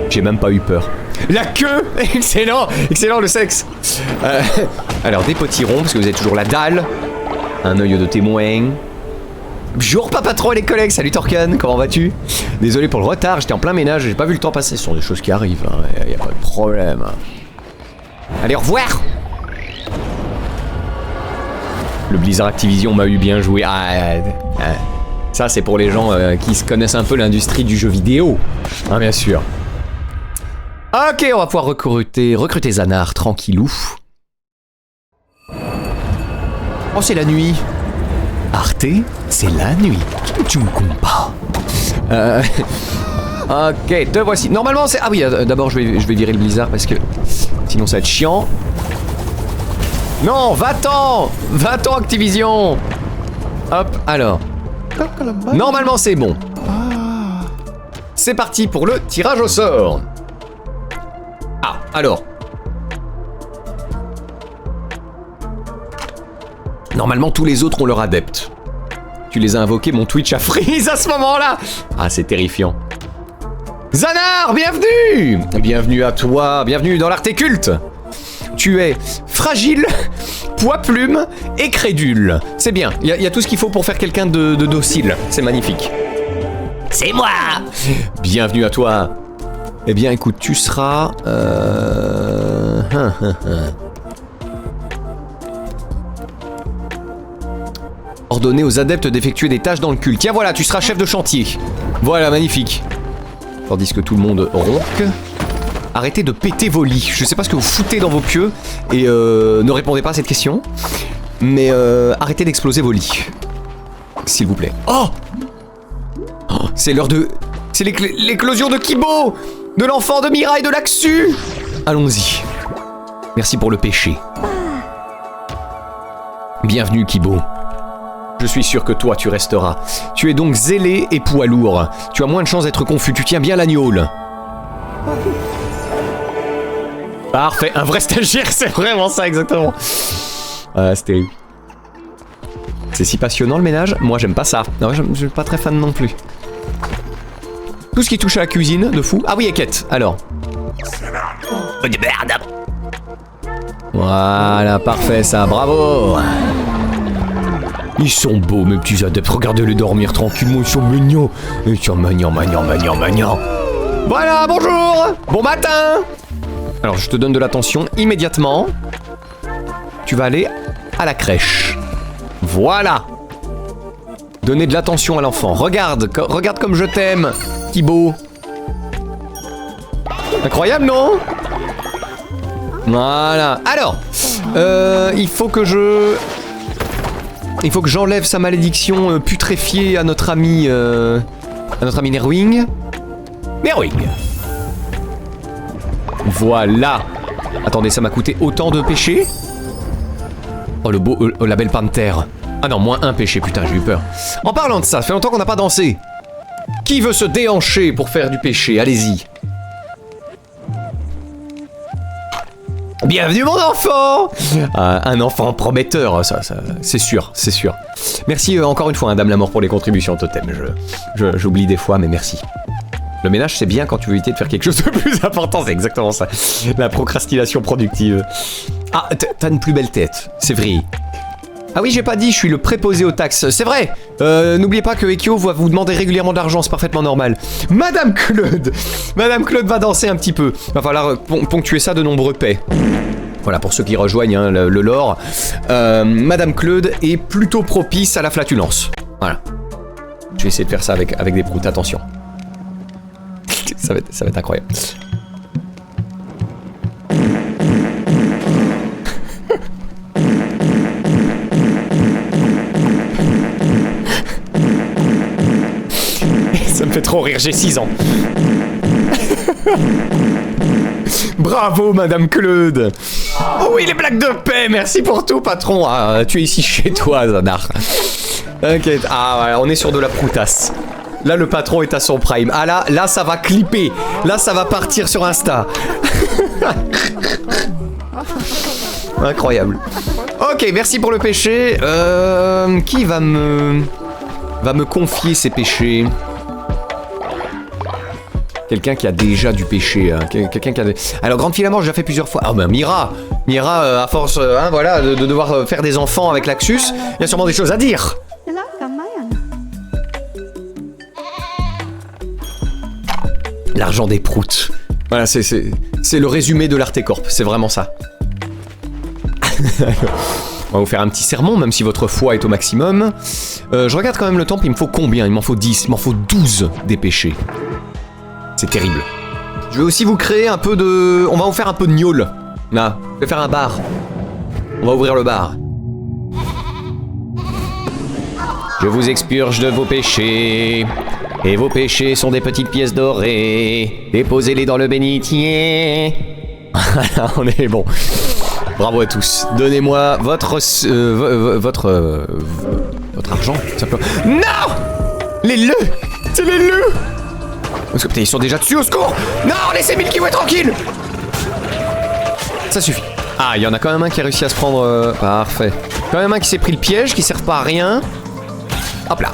J'ai même pas eu peur. La queue! Excellent! Excellent le sexe! Alors des potirons, parce que vous avez toujours la dalle. Un œil de témoin. Bonjour papa trop les collègues, salut Torkan, comment vas-tu? Désolé pour le retard, j'étais en plein ménage, j'ai pas vu le temps passer. Ce sont des choses qui arrivent, hein, y a pas de problème. Allez, au revoir! Le Blizzard Activision m'a eu bien joué. Ça c'est pour les gens qui se connaissent un peu l'industrie du jeu vidéo. Hein, bien sûr. Ok, on va pouvoir recruter Zanar, tranquillou. Oh, c'est la nuit. Arte, c'est la nuit. Tu me comptes pas. Ok, te voici. Normalement, c'est... Ah oui, d'abord, je vais virer le Blizzard parce que... Sinon, ça va être chiant. Non, va-t'en! Va-t'en, Activision! Hop, alors. Normalement, c'est bon. C'est parti pour le tirage au sort. Ah, alors. Normalement, tous les autres ont leur adepte. Tu les as invoqués, mon Twitch a freeze à ce moment-là. Ah, c'est terrifiant. Zanar, bienvenue! Bienvenue à toi, bienvenue dans l'Arte culte. Tu es fragile, poids plume et crédule. C'est bien, il y a tout ce qu'il faut pour faire quelqu'un de docile. C'est magnifique. C'est moi! Bienvenue à toi. Eh bien, écoute, tu seras... Ordonner aux adeptes d'effectuer des tâches dans le culte. Tiens, voilà, tu seras chef de chantier. Voilà, magnifique. Tandis que tout le monde ronque. Arrêtez de péter vos lits. Je sais pas ce que vous foutez dans vos pieux. Et ne répondez pas à cette question. Mais arrêtez d'exploser vos lits. S'il vous plaît. Oh, c'est l'heure de... C'est l'éclosion de Kibo! De l'enfant de Mirai de Laxu! Allons-y. Merci pour le péché. Bienvenue, Kibo. Je suis sûr que toi, tu resteras. Tu es donc zélé et poids lourd. Tu as moins de chances d'être confus. Tu tiens bien l'agneau. Parfait. Un vrai stagiaire, c'est vraiment ça, exactement. C'est terrible. C'est si passionnant, le ménage. Moi, j'aime pas ça. Non, je suis pas très fan non plus. Tout ce qui touche à la cuisine, de fou. Ah oui, et quête, alors. Voilà, parfait ça, bravo. Ils sont beaux, mes petits adeptes. Regardez-les dormir tranquillement, ils sont mignons. Ils sont mignons. Voilà, bonjour. Bon matin. Alors, je te donne de l'attention immédiatement. Tu vas aller à la crèche. Voilà. Donnez de l'attention à l'enfant. Regarde comme je t'aime, Kibo. Incroyable, non? Voilà. Alors, il faut que j'enlève sa malédiction putréfiée à notre ami Nerwing. Nerwing. Voilà. Attendez, ça m'a coûté autant de péchés. Oh, la belle panthère. Ah non, moins un péché, putain, j'ai eu peur. En parlant de ça fait longtemps qu'on n'a pas dansé. Qui veut se déhancher pour faire du péché? Allez-y. Bienvenue mon enfant. Un enfant prometteur, ça c'est sûr, c'est sûr. Merci encore une fois, hein, Dame Lamort, pour les contributions totem. J'oublie des fois, mais merci. Le ménage, c'est bien quand tu veux éviter de faire quelque chose de plus important, c'est exactement ça. La procrastination productive. Ah, t'as une plus belle tête, c'est vrai. Ah oui, j'ai pas dit, je suis le préposé aux taxes. C'est vrai. N'oubliez pas que Ekyo va vous demander régulièrement de l'argent, c'est parfaitement normal. Madame Claude va danser un petit peu. Va falloir ponctuer ça de nombreux paix. Voilà, pour ceux qui rejoignent hein, le lore. Madame Claude est plutôt propice à la flatulence. Voilà. Je vais essayer de faire ça avec des proutes, attention. Ça va être incroyable. Ça me fait trop rire, j'ai 6 ans. Bravo, Madame Claude. Oh oui, les blagues de paix, merci pour tout, patron. Ah, tu es ici chez toi, Zanar. T'inquiète. Ah, ouais, on est sur de la proutasse. Là, le patron est à son prime. Ah là, ça va clipper. Là, ça va partir sur Insta. Incroyable. Ok, merci pour le péché. Qui va me... va me confier ses péchés? Quelqu'un qui a déjà du péché, hein. Quelqu'un qui a... Alors, Grande Filament, j'ai déjà fait plusieurs fois. Ah ben, Mira, à force hein, voilà, de devoir faire des enfants avec Laxus, il y a sûrement des choses à dire. L'argent des proutes. Voilà, c'est le résumé de l'Artecorp, c'est vraiment ça. On va vous faire un petit sermon, même si votre foi est au maximum. Je regarde quand même le temple, il me faut combien? Il m'en faut 10, il m'en faut 12 des péchés. C'est terrible. Je vais aussi vous créer un peu de... On va vous faire un peu de gnôle. Là, je vais faire un bar. On va ouvrir le bar. Je vous expurge de vos péchés. Et vos péchés sont des petites pièces dorées. Déposez-les dans le bénitier. Voilà, on est bon. Bravo à tous. Donnez-moi votre argent, simplement. Non! Les leux! C'est les leux! Parce que putain, ils sont déjà dessus, au secours! Non, laissez Milky Way tranquille! Ça suffit. Ah, il y en a quand même un qui a réussi à se prendre... Parfait. Quand même un qui s'est pris le piège, qui sert pas à rien. Hop là.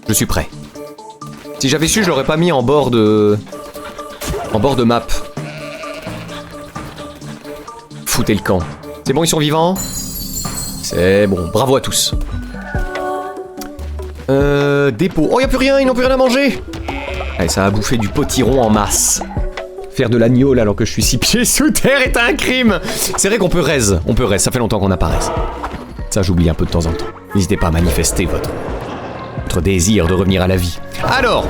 Je suis prêt. Si j'avais su, je l'aurais pas mis en bord de... En bord de map. Foutez le camp. C'est bon, ils sont vivants? C'est bon, bravo à tous. Dépôt. Oh, y'a plus rien, ils n'ont plus rien à manger. Allez, ça va bouffer du potiron en masse. Faire de l'agneau alors que je suis 6 pieds sous terre est un crime. C'est vrai qu'on peut raise, ça fait longtemps qu'on n'a pas raise. Ça, j'oublie un peu de temps en temps. N'hésitez pas à manifester votre désir de revenir à la vie. Alors,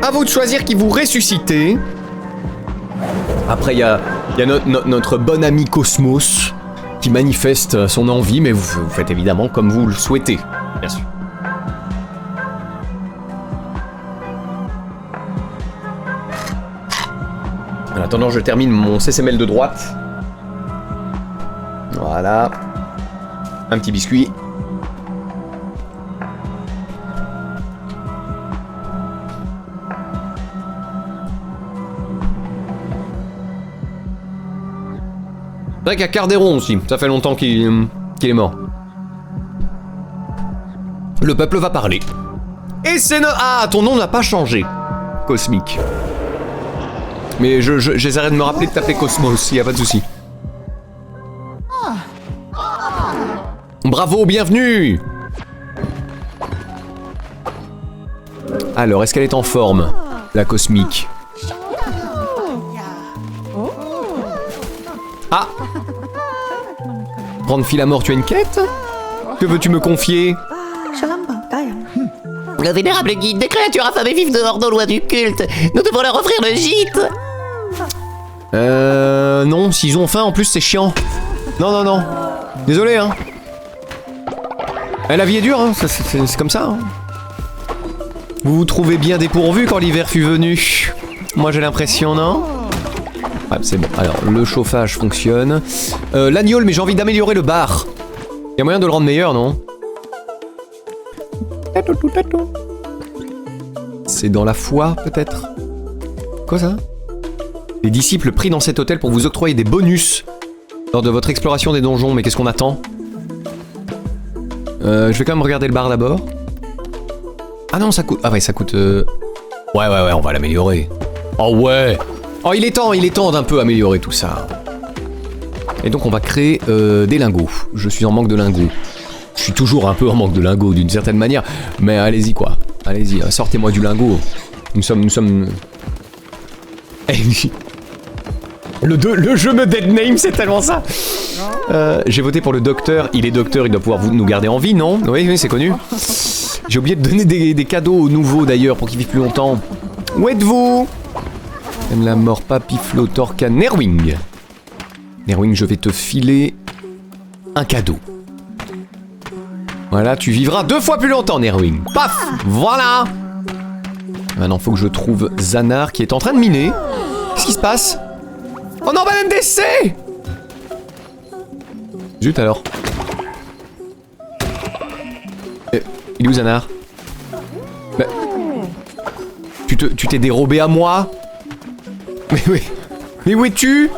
à vous de choisir qui vous ressuscitez. Après, il y a notre bon ami Cosmos qui manifeste son envie, mais vous faites évidemment comme vous le souhaitez, bien sûr. En attendant, je termine mon CCML de droite. Voilà. Un petit biscuit. C'est vrai qu'il y a Carderon aussi, ça fait longtemps qu'il est mort. Le peuple va parler. Et c'est Ah, ton nom n'a pas changé. Cosmique. Mais j'essaierai de me rappeler de t'appeler Cosmos, y a pas de souci. Bravo, bienvenue. Alors, est-ce qu'elle est en forme, la Cosmique? Ah! Grande Filament, tu as une quête? Que veux-tu me confier? Le vénérable guide des créatures affamées vivent dehors, non loin du culte. Nous devons leur offrir le gîte. Non, s'ils ont faim, en plus, c'est chiant. Non. Désolé, hein. La vie est dure, hein. C'est comme ça, hein. Vous vous trouvez bien dépourvu quand l'hiver fut venu. Moi, j'ai l'impression, non? Ouais, c'est bon. Alors, le chauffage fonctionne. L'agnole, mais j'ai envie d'améliorer le bar. Y'a moyen de le rendre meilleur, non? C'est dans la foi, peut-être? Quoi, ça? Les disciples pris dans cet hôtel pour vous octroyer des bonus lors de votre exploration des donjons. Mais qu'est-ce qu'on attend? Je vais quand même regarder le bar d'abord. Ah non, ça coûte... Ah ouais, ça coûte... Ouais, on va l'améliorer. Oh ouais! Oh, il est temps d'un peu améliorer tout ça. Et donc on va créer des lingots. Je suis en manque de lingots. Je suis toujours un peu en manque de lingots d'une certaine manière. Mais allez-y quoi. Allez-y, sortez-moi du lingot. Nous sommes... Le jeu me deadname, c'est tellement ça. J'ai voté pour le docteur. Il est docteur, il doit pouvoir nous garder en vie, non? Oui, c'est connu. J'ai oublié de donner des cadeaux aux nouveaux d'ailleurs pour qu'ils vivent plus longtemps. Où êtes-vous? Même la mort, Papiflo, Torcan, Nerwing. Nerwing, je vais te filer un cadeau. Voilà, tu vivras 2 fois plus longtemps, Nerwing. Paf! Voilà! Maintenant, faut que je trouve Zanar qui est en train de miner. Qu'est-ce qui se passe? Oh non, banane d'essai! Zut alors. Il est où Zanar? Bah, tu t'es dérobé à moi? Mais oui. Mais où es-tu?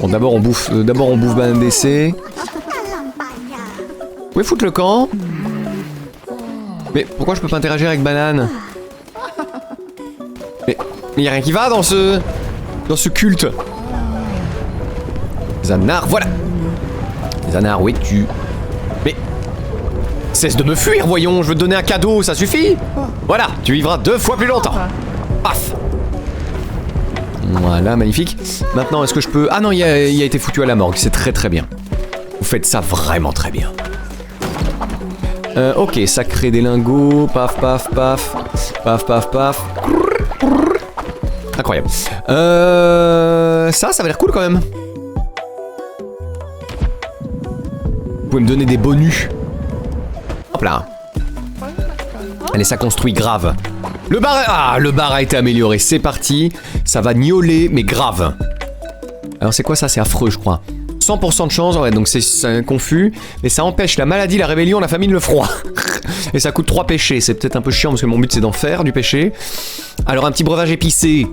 Bon, d'abord on bouffe banane d'essai. pouvez foutre le camp? Mais pourquoi je peux pas interagir avec Banane? Mais y a rien qui va dans ce culte. Zanar, voilà. Zanar, où es-tu? Mais cesse de me fuir, voyons, je veux te donner un cadeau, ça suffit? Voilà, tu vivras 2 fois plus longtemps. Paf. Voilà, magnifique. Maintenant, est-ce que je peux... Ah non, il a été foutu à la morgue, c'est très très bien. Vous faites ça vraiment très bien. Ok, ça crée des lingots, paf, paf, paf, paf, paf, paf. Incroyable. Ça va l'air cool quand même. Vous pouvez me donner des bonus. Hop là. Allez, ça construit grave. Le bar a été amélioré, c'est parti. Ça va gnauler, mais grave. Alors c'est quoi ça? C'est affreux, je crois. 100% de chance, ouais, donc c'est confus. Mais ça empêche la maladie, la rébellion, la famine, le froid. Et ça coûte 3 péchés. C'est peut-être un peu chiant parce que mon but c'est d'en faire du péché. Alors un petit breuvage épicé.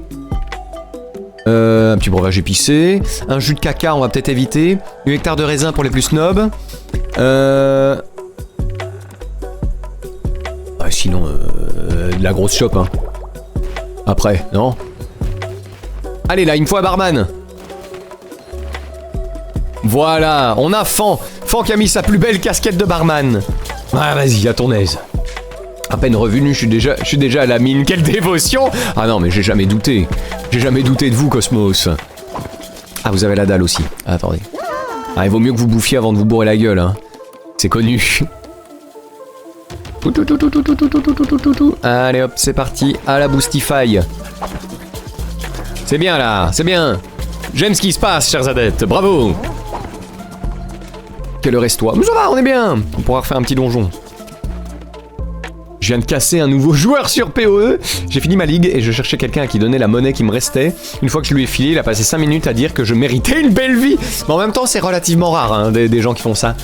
Un petit breuvage épicé. Un jus de caca, on va peut-être éviter. Du nectar de raisin pour les plus snobs. Sinon, de la grosse chope, hein. Après, non? Allez, là, il me faut un barman. Voilà, on a Fan. Fan qui a mis sa plus belle casquette de barman. Ah, vas-y, à ton aise. À peine revenu, je suis déjà à la mine. Quelle dévotion! Ah non, mais j'ai jamais douté. J'ai jamais douté de vous, Cosmos. Ah, vous avez la dalle aussi. Ah, attendez. Ah, il vaut mieux que vous bouffiez avant de vous bourrer la gueule, hein. C'est connu. Allez hop, c'est parti. À la Boostify. C'est bien là, c'est bien. J'aime ce qui se passe, chers adeptes. Bravo. Quelle heure est-toi? Mais ça va, on est bien. On pourra refaire un petit donjon. Je viens de casser un nouveau joueur sur PoE. J'ai fini ma ligue et je cherchais quelqu'un à qui donner la monnaie qui me restait. Une fois que je lui ai filé, il a passé 5 minutes à dire que je méritais une belle vie. Mais en même temps, c'est relativement rare, hein, des gens qui font ça.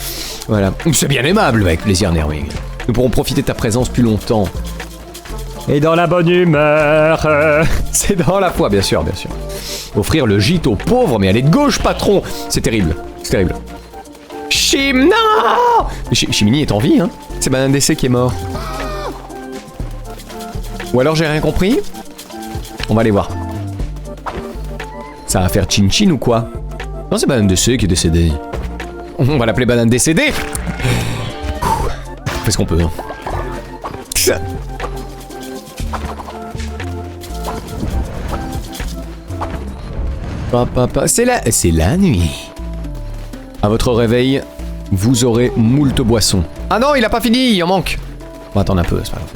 Voilà. C'est bien aimable, avec plaisir, Nerwig. Nous pourrons profiter de ta présence plus longtemps. Et dans la bonne humeur. C'est dans la foi, bien sûr, bien sûr. Offrir le gîte aux pauvres, mais aller de gauche, patron. C'est terrible, c'est terrible. Chim, non! Chimini est en vie, hein. C'est Banane DC qui est mort. Ou alors j'ai rien compris. On va aller voir. Ça va faire chin-chin ou quoi? Non, c'est Banane DC qui est décédé. On va l'appeler Banane décédée. On fait ce qu'on peut, hein. C'est la nuit. À votre réveil, vous aurez moult boissons. Ah non, il a pas fini, il en manque. On va attendre un peu, c'est pas grave.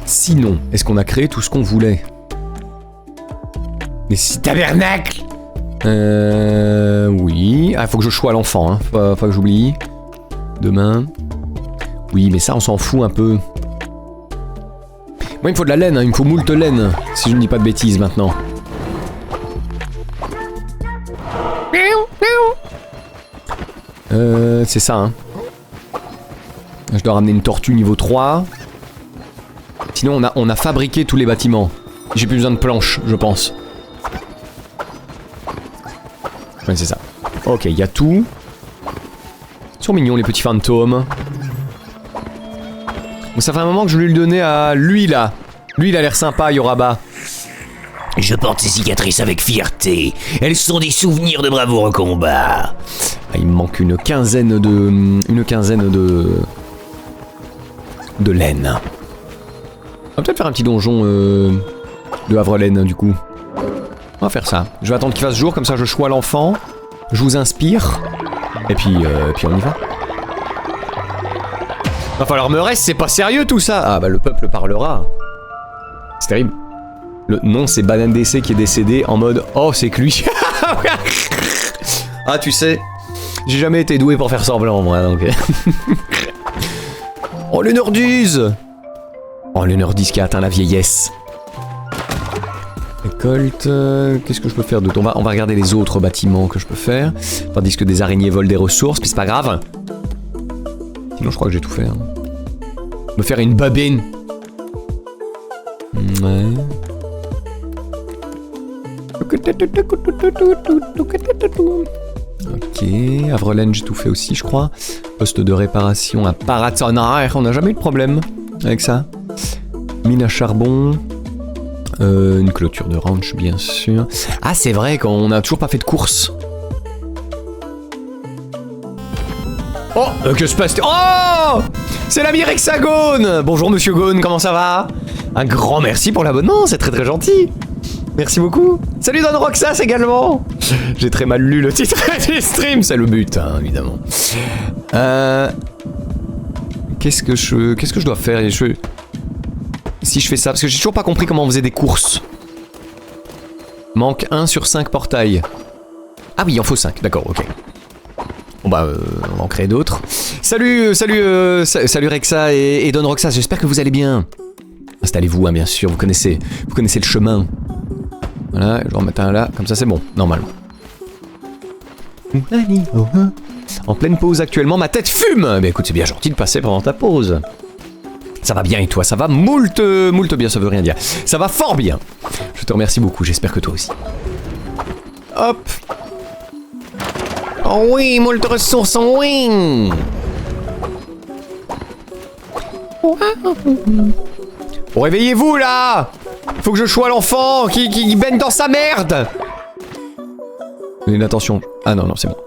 Sinon, est-ce qu'on a créé tout ce qu'on voulait? Mais c'est tabernacle. Oui. Ah, faut que je choisie l'enfant, hein. Faut pas que j'oublie. Demain. Oui, mais ça, on s'en fout un peu. Moi, il me faut de la laine, hein. Il me faut moult laine. Si je ne dis pas de bêtises maintenant. C'est ça, hein. Je dois ramener une tortue niveau 3. Sinon, on a fabriqué tous les bâtiments. J'ai plus besoin de planches, je pense. Ouais, c'est ça. Ok, il y a tout. Ils sont mignons, les petits fantômes. Bon, ça fait un moment que je voulais le donner à lui, là. Lui, il a l'air sympa, Yoraba. Je porte ces cicatrices avec fierté. Elles sont des souvenirs de bravoure au combat. Ah, il me manque une quinzaine de laine. On va peut-être faire un petit donjon de Havre-Laine, du coup. On va faire ça. Je vais attendre qu'il fasse jour, comme ça je choisis l'enfant. Je vous inspire. Et puis on y va. Va falloir me rester, c'est pas sérieux tout ça. Ah bah le peuple parlera. C'est terrible. Le nom c'est Banane DC qui est décédé en mode oh c'est que lui. Ah tu sais, j'ai jamais été doué pour faire semblant moi donc. Oh le nerdise. Oh le nerdise qui a atteint la vieillesse. Récolte, qu'est-ce que je peux faire d'autre? On va regarder les autres bâtiments que je peux faire. Tandis que des araignées volent des ressources, mais c'est pas grave. Sinon je crois que j'ai tout fait. Hein. Me faire une babine. Ouais. Ok, Avrelaine, j'ai tout fait aussi, je crois. Poste de réparation à paratonnerre, on n'a jamais eu de problème avec ça. Mine à charbon. Une clôture de ranch, bien sûr. Ah, c'est vrai qu'on n'a toujours pas fait de course. Oh, que se passe-t-il? Oh, c'est l'ami Rexagone. Bonjour Monsieur Gone, comment ça va? Un grand merci pour l'abonnement, c'est très très gentil. Merci beaucoup. Salut Don Roxas également. J'ai très mal lu le titre du stream, c'est le but, hein, évidemment. Qu'est-ce que je dois faire? Si je fais ça, parce que j'ai toujours pas compris comment on faisait des courses. Manque 1 sur 5 portails. Ah oui, il en faut 5, d'accord, ok. Bon bah, on va en créer d'autres. Salut Rexa et Don Roxas, j'espère que vous allez bien. Installez-vous, hein, bien sûr, vous connaissez le chemin. Voilà, je vais en mettre un là, comme ça c'est bon, normalement. En pleine pause actuellement, ma tête fume. Mais écoute, c'est bien gentil de passer pendant ta pause. Ça va bien et toi? Ça va moult bien, ça veut rien dire. Ça va fort bien. Je te remercie beaucoup, j'espère que toi aussi. Hop. Oh oui, moult ressources, oui. Oh, réveillez-vous là. Faut que je choie l'enfant qui baigne dans sa merde. Une attention. Ah non, c'est bon.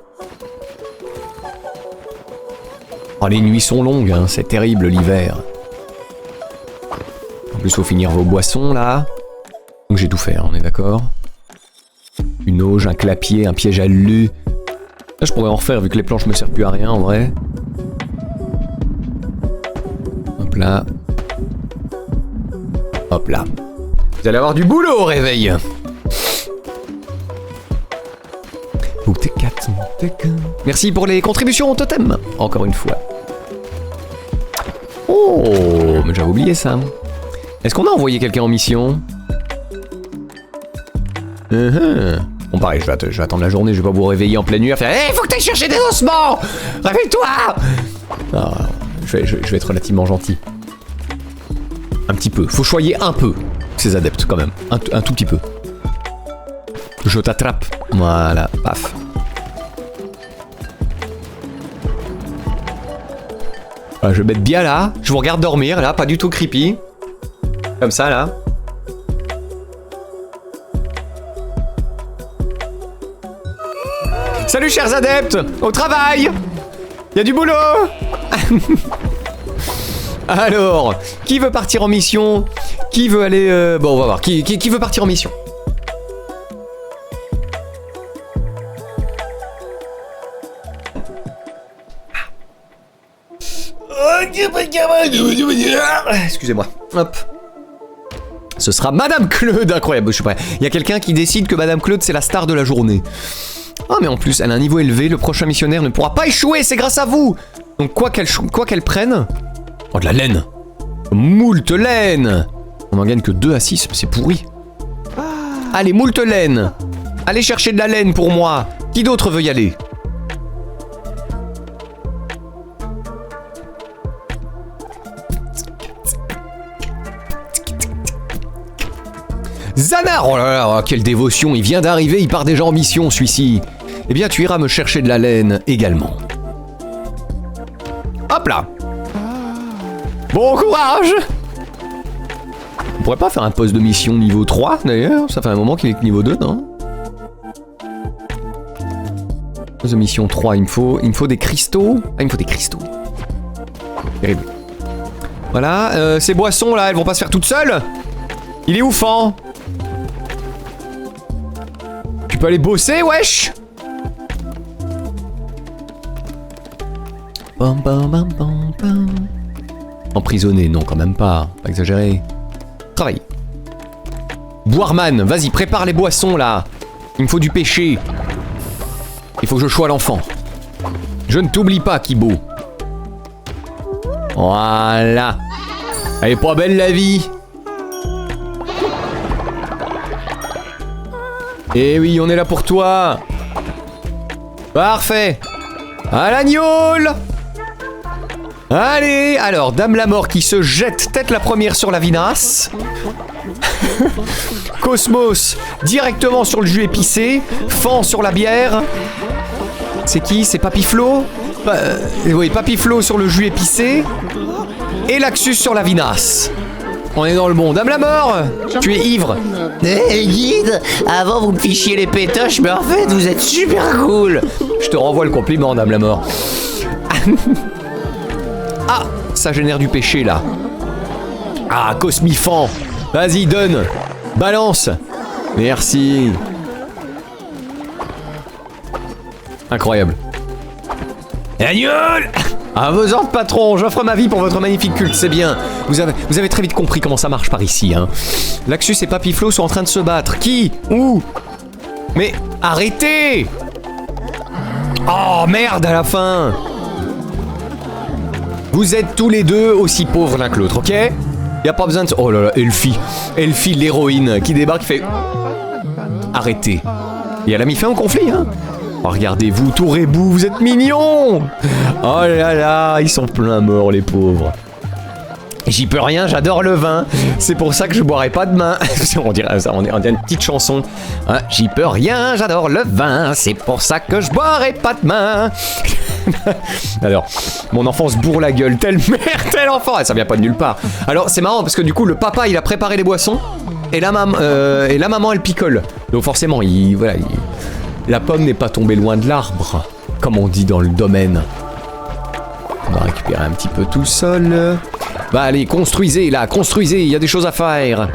Oh, les nuits sont longues, hein, c'est terrible l'hiver. En plus, faut finir vos boissons là. Donc j'ai tout fait, hein, on est d'accord. Une auge, un clapier, un piège à loup. Là, je pourrais en refaire vu que les planches me servent plus à rien en vrai. Hop là. Hop là. Vous allez avoir du boulot au réveil. Merci pour les contributions au totem. Encore une fois. Oh, mais j'avais oublié ça. Est-ce qu'on a envoyé quelqu'un en mission? Bon pareil, je vais attendre la journée, je vais pas vous réveiller en pleine nuit à faire hey, faut que t'ailles chercher des ossements. Réveille-toi. Je vais être relativement gentil. Un petit peu, faut choyer un peu ces adeptes quand même, un tout petit peu. Je t'attrape, voilà, paf. Voilà, je vais mettre bien là, je vous regarde dormir là, pas du tout creepy. Comme ça là. Salut chers adeptes, au travail. Il y a du boulot. Alors, qui veut partir en mission? Qui veut aller... Bon, on va voir. Qui veut partir en mission? Excusez-moi. Hop. Ce sera Madame Claude, incroyable, je suis prêt. Il y a quelqu'un qui décide que Madame Claude c'est la star de la journée. Ah mais en plus, elle a un niveau élevé, le prochain missionnaire ne pourra pas échouer, c'est grâce à vous. Donc quoi qu'elle prenne... Oh, de la laine. Moult laine. On n'en gagne que 2 à 6, c'est pourri. Allez, moult laine. Allez chercher de la laine pour moi. Qui d'autre veut y aller? Zanar! Oh là là, quelle dévotion, il vient d'arriver, il part déjà en mission celui-ci. Eh bien, tu iras me chercher de la laine également. Hop là! Bon courage! On pourrait pas faire un poste de mission niveau 3 d'ailleurs? Ça fait un moment qu'il est niveau 2, non? Poste de mission 3, il me faut des cristaux. Ah, il me faut des cristaux. Terrible. Voilà, ces boissons là, elles vont pas se faire toutes seules? Il est oufant! Tu peux aller bosser, wesh! Emprisonné, non, quand même pas. Pas exagéré. Travaille. Boireman, vas-y, prépare les boissons, là. Il me faut du pêcher. Il faut que je choie l'enfant. Je ne t'oublie pas, Kibo. Voilà. Elle est pas belle, la vie. Eh oui, on est là pour toi. Parfait. À l'agneau. Allez, alors, Dame la Mort qui se jette tête la première sur la vinasse. Cosmos, directement sur le jus épicé. Fan sur la bière. C'est qui? C'est Papiflo? Oui, Papiflo sur le jus épicé. Et Laxus sur la vinasse. On est dans le bon. Dame la mort, tu es ivre. Guide, avant vous me fichiez les pétoches, mais en fait vous êtes super cool. Je te renvoie le compliment, Dame la mort. Ah, ça génère du péché là. Ah, Cosmifan. Vas-y, donne. Balance. Merci. Incroyable. Agnol. À vos ordres, patron, j'offre ma vie pour votre magnifique culte, c'est bien. Vous avez très vite compris comment ça marche par ici, hein. Laxus et Papiflo sont en train de se battre. Qui? Où? Mais arrêtez! Oh merde à la fin! Vous êtes tous les deux aussi pauvres l'un que l'autre, ok? Y a pas besoin de... Oh là là, Elfie l'héroïne, qui débarque, qui fait... Arrêtez. Et elle a mis fin au conflit, hein. Oh, regardez-vous, tour et bout, vous êtes mignons! Oh là là, ils sont plein morts, les pauvres. J'y peux rien, j'adore le vin. C'est pour ça que je boirai pas demain. On dirait une petite chanson. Hein, j'y peux rien, j'adore le vin. C'est pour ça que je boirai pas demain. Alors, mon enfant se bourre la gueule. Telle mère, tel enfant. Ça vient pas de nulle part. Alors, c'est marrant parce que du coup, le papa, il a préparé les boissons. Et la maman, elle picole. Donc forcément, la pomme n'est pas tombée loin de l'arbre, comme on dit dans le domaine. On va récupérer un petit peu tout seul. Bah allez, construisez là, construisez, il y a des choses à faire.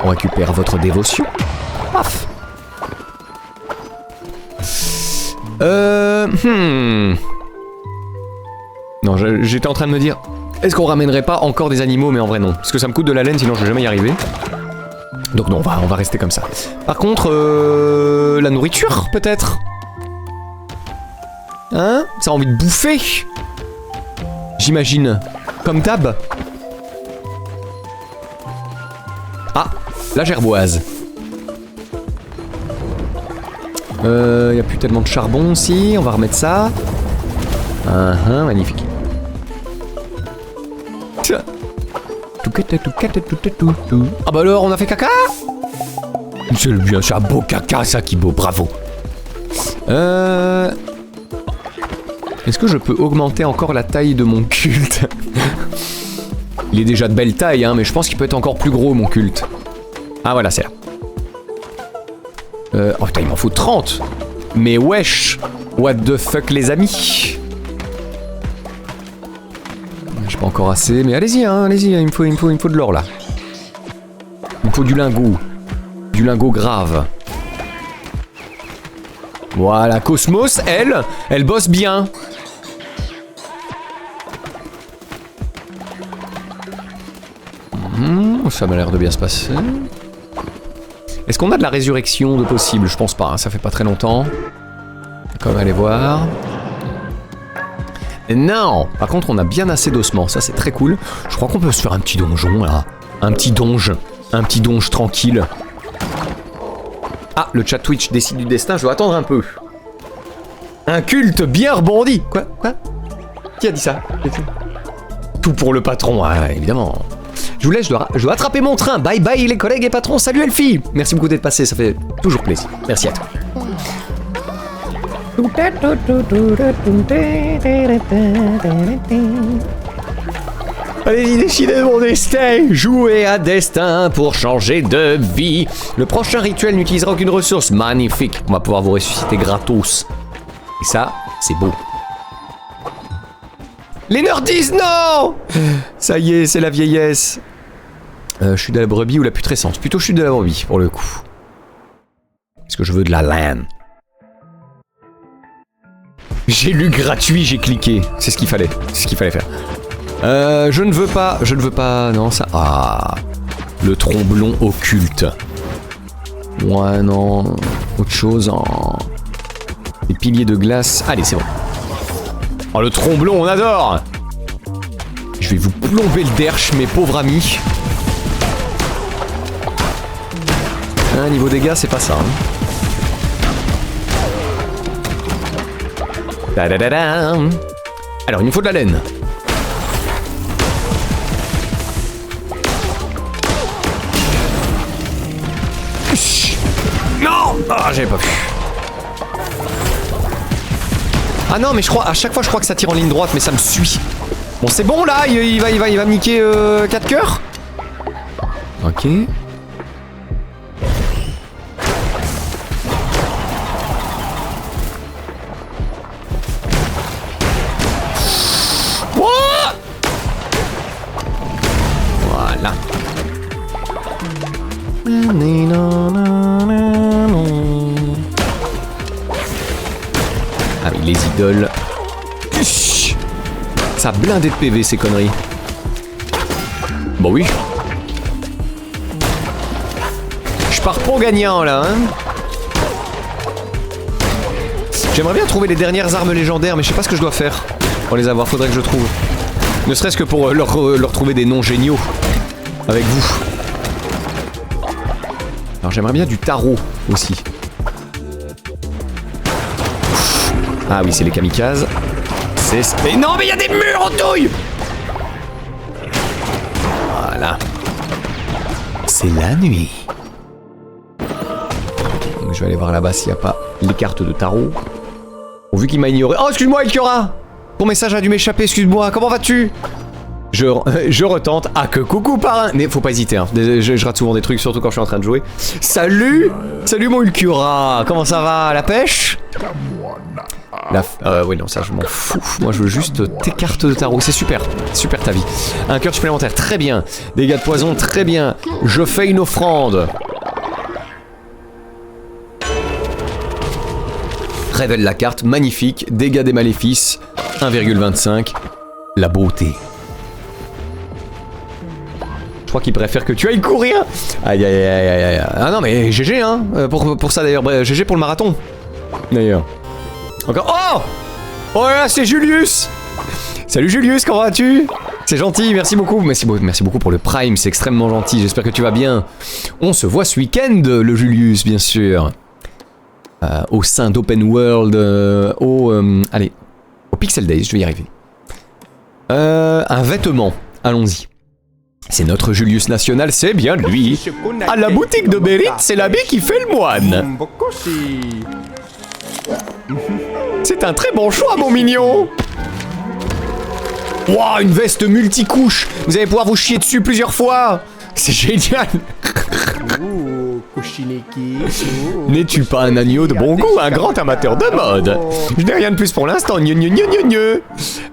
On récupère votre dévotion. Paf. Non, j'étais en train de me dire, est-ce qu'on ramènerait pas encore des animaux, mais en vrai non. Parce que ça me coûte de la laine, sinon je vais jamais y arriver. Donc non, on va rester comme ça. Par contre, la nourriture, peut-être? Hein? Ça a envie de bouffer? J'imagine. Comme d'hab. Ah, la gerboise. Y a plus tellement de charbon aussi. On va remettre ça. Magnifique. Ah bah alors, on a fait caca? C'est bien, c'est un beau caca ça, qui beau, bravo. Est-ce que je peux augmenter encore la taille de mon culte? Il est déjà de belle taille, hein, mais je pense qu'il peut être encore plus gros, mon culte. Ah voilà, c'est là. Oh putain, il m'en faut 30. Mais wesh, what the fuck, les amis? J'ai pas encore assez, mais allez-y, hein, allez-y, il me faut de l'or là. Il me faut du lingot. Du lingot grave. Voilà, Cosmos, elle bosse bien. Ça m'a l'air de bien se passer. Est-ce qu'on a de la résurrection de possible? Je pense pas, hein, ça fait pas très longtemps. On va quand même aller voir. Non! Par contre, on a bien assez d'ossements, ça c'est très cool. Je crois qu'on peut se faire un petit donjon là. Un petit donge tranquille. Ah, le chat Twitch décide du destin, je dois attendre un peu. Un culte bien rebondi. Quoi? Qui a dit ça? Tout pour le patron, ah, évidemment. Je vous laisse, je dois attraper mon train. Bye bye les collègues et patrons, salut Elfie. Merci beaucoup d'être passé, ça fait toujours plaisir. Merci à toi. Allez-y, décidez de mon destin. Jouez à destin pour changer de vie. Le prochain rituel n'utilisera aucune ressource. Magnifique. On va pouvoir vous ressusciter gratos. Et ça, c'est beau. Les nerds disent non. Ça y est, c'est la vieillesse. Je suis de la brebis ou la putrescence? Plutôt je suis de la brebis, pour le coup. Parce que je veux de la laine. J'ai lu gratuit, j'ai cliqué. C'est ce qu'il fallait. C'est ce qu'il fallait faire. Je ne veux pas... Non, ça... Ah... Le tromblon occulte. Ouais, non... Autre chose en... Les piliers de glace... Allez, c'est bon. Oh, le tromblon, on adore! Je vais vous plomber le derche, mes pauvres amis. Niveau dégâts, c'est pas ça. Hein. Alors, il nous faut de la laine. Ah, j'avais pas vu. Ah non, mais je crois, à chaque fois, je crois que ça tire en ligne droite, mais ça me suit. Bon, c'est bon, là, il va me niquer 4 cœurs. Ok. Voilà. Ah oui, les idoles. Ça a blindé de PV ces conneries. Bon oui. Je pars pour gagnant là, hein. J'aimerais bien trouver les dernières armes légendaires, mais je sais pas ce que je dois faire pour les avoir. Faudrait que je trouve. Ne serait-ce que pour leur trouver des noms géniaux avec vous. Alors j'aimerais bien du tarot aussi. Ah oui, c'est les kamikazes. Mais non, mais il y a des murs en douille. Voilà. C'est la nuit. Donc je vais aller voir là-bas s'il n'y a pas les cartes de tarot. Bon, vu qu'il m'a ignoré... Oh, excuse-moi, Elkiora. Ton message a dû m'échapper, excuse-moi. Comment vas-tu? Je retente. Ah, que coucou, parrain. Mais faut pas hésiter, hein. Je rate souvent des trucs, surtout quand je suis en train de jouer. Salut. Salut, mon Ulcura. Comment ça va? La pêche? Oui, non, ça je m'en fous. Moi je veux juste tes cartes de tarot. C'est super. Super ta vie. Un cœur supplémentaire, très bien. Dégâts de poison, très bien. Je fais une offrande. Révèle la carte, magnifique. Dégâts des maléfices, 1,25. La beauté. Je crois qu'il préfère que tu ailles courir. Aïe aïe aïe aïe aïe. Ah non mais GG hein. Pour ça d'ailleurs. GG pour le marathon. D'ailleurs. Encore. Oh là, c'est Julius. Salut Julius, comment vas-tu? C'est gentil, merci beaucoup. Merci beaucoup pour le Prime, c'est extrêmement gentil. J'espère que tu vas bien. On se voit ce week-end, le Julius, bien sûr. Au sein d'Open World, allez, au Pixel Days, je vais y arriver. Un vêtement, allons-y. C'est notre Julius National, c'est bien lui. À la boutique de Berit, c'est l'habit qui fait le moine. C'est un très bon choix, mon mignon. Wow, une veste multicouche. Vous allez pouvoir vous chier dessus plusieurs fois. C'est génial. N'es-tu pas un agneau de bon goût, un grand amateur de mode? Je n'ai rien de plus pour l'instant.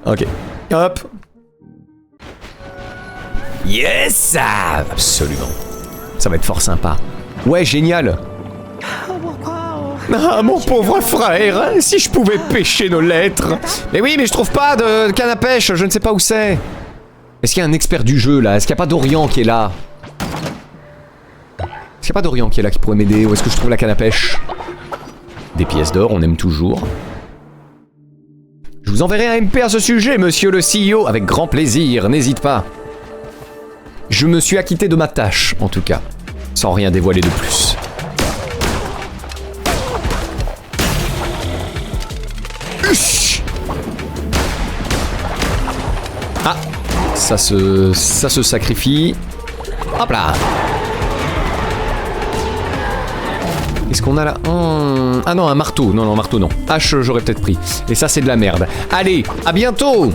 Ok, hop. Yes! Absolument. Ça va être fort sympa. Ouais, génial. Ah, mon pauvre frère, si je pouvais pêcher nos lettres. Mais oui, mais je trouve pas de canne à pêche, je ne sais pas où c'est. Est-ce qu'il y a un expert du jeu, là? Est-ce qu'il n'y a pas d'Orient qui est là? Est-ce qu'il n'y a pas d'Orient qui est là qui pourrait m'aider? Ou est-ce que je trouve la canne à pêche? Des pièces d'or, on aime toujours. Je vous enverrai un MP à ce sujet, monsieur le CEO, avec grand plaisir, n'hésite pas. Je me suis acquitté de ma tâche, en tout cas. Sans rien dévoiler de plus. Ah, ça se sacrifie. Hop là. Qu'est-ce qu'on a là? Ah non, un marteau. Non, marteau non. Hache, j'aurais peut-être pris. Et ça, c'est de la merde. Allez, à bientôt.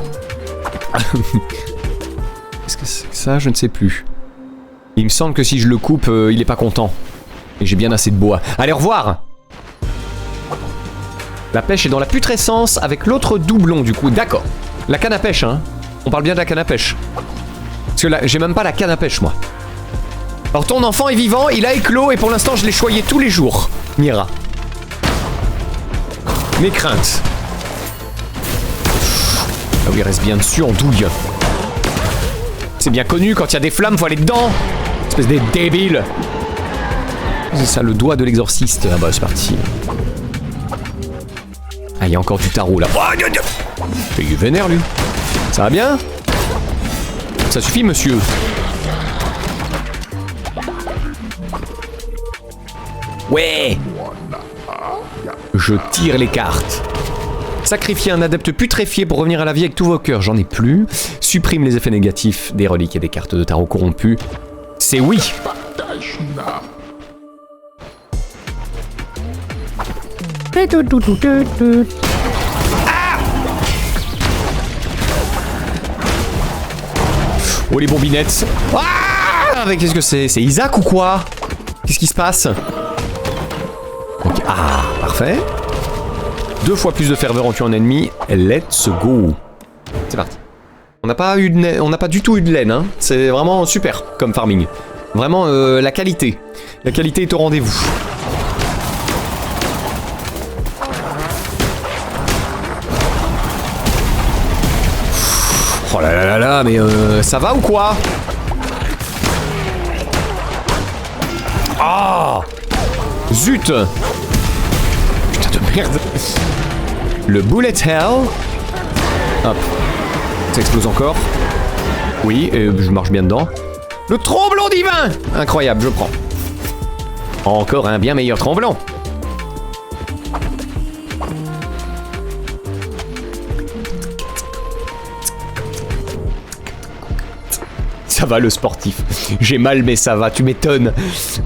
Qu'est-ce que c'est que ça? Je ne sais plus. Il me semble que si je le coupe, il est pas content. Et j'ai bien assez de bois. Allez, au revoir. La pêche est dans la putrescence avec l'autre doublon du coup. D'accord. La canne à pêche, hein. On parle bien de la canne à pêche. Parce que là, j'ai même pas la canne à pêche, moi. Alors ton enfant est vivant, il a éclos et pour l'instant je l'ai choyé tous les jours. Mira. Mes craintes. Ah oui, il reste bien dessus en douille. C'est bien connu, quand il y a des flammes, faut aller dedans. Espèce de débile. C'est ça, le doigt de l'exorciste. Ah bah c'est parti. Ah, il y a encore du tarot là. Oh, il est vénère lui. Ça va bien? Ça suffit, monsieur. Ouais. Je tire les cartes. Sacrifier un adepte putréfié pour revenir à la vie avec tous vos cœurs. J'en ai plus. Supprime les effets négatifs des reliques et des cartes de tarot corrompues. C'est oui. Oh les bombinettes. Ah, mais qu'est-ce que c'est? C'est Isaac ou quoi? Qu'est-ce qui se passe? Ok. Ah, parfait. 2 fois plus de ferveur en tuant un ennemi. Let's go. C'est parti. On n'a pas eu de on n'a pas du tout eu de laine, hein. C'est vraiment super comme farming. Vraiment la qualité. La qualité est au rendez-vous. Oh là là là là, mais ça va ou quoi? Ah, zut. Putain de merde. Le bullet hell. Hop. Ça explose encore. Oui, je marche bien dedans. Le tremblant divin. Incroyable, je prends. Encore un bien meilleur tremblant. Ça va le sportif. J'ai mal mais ça va, tu m'étonnes.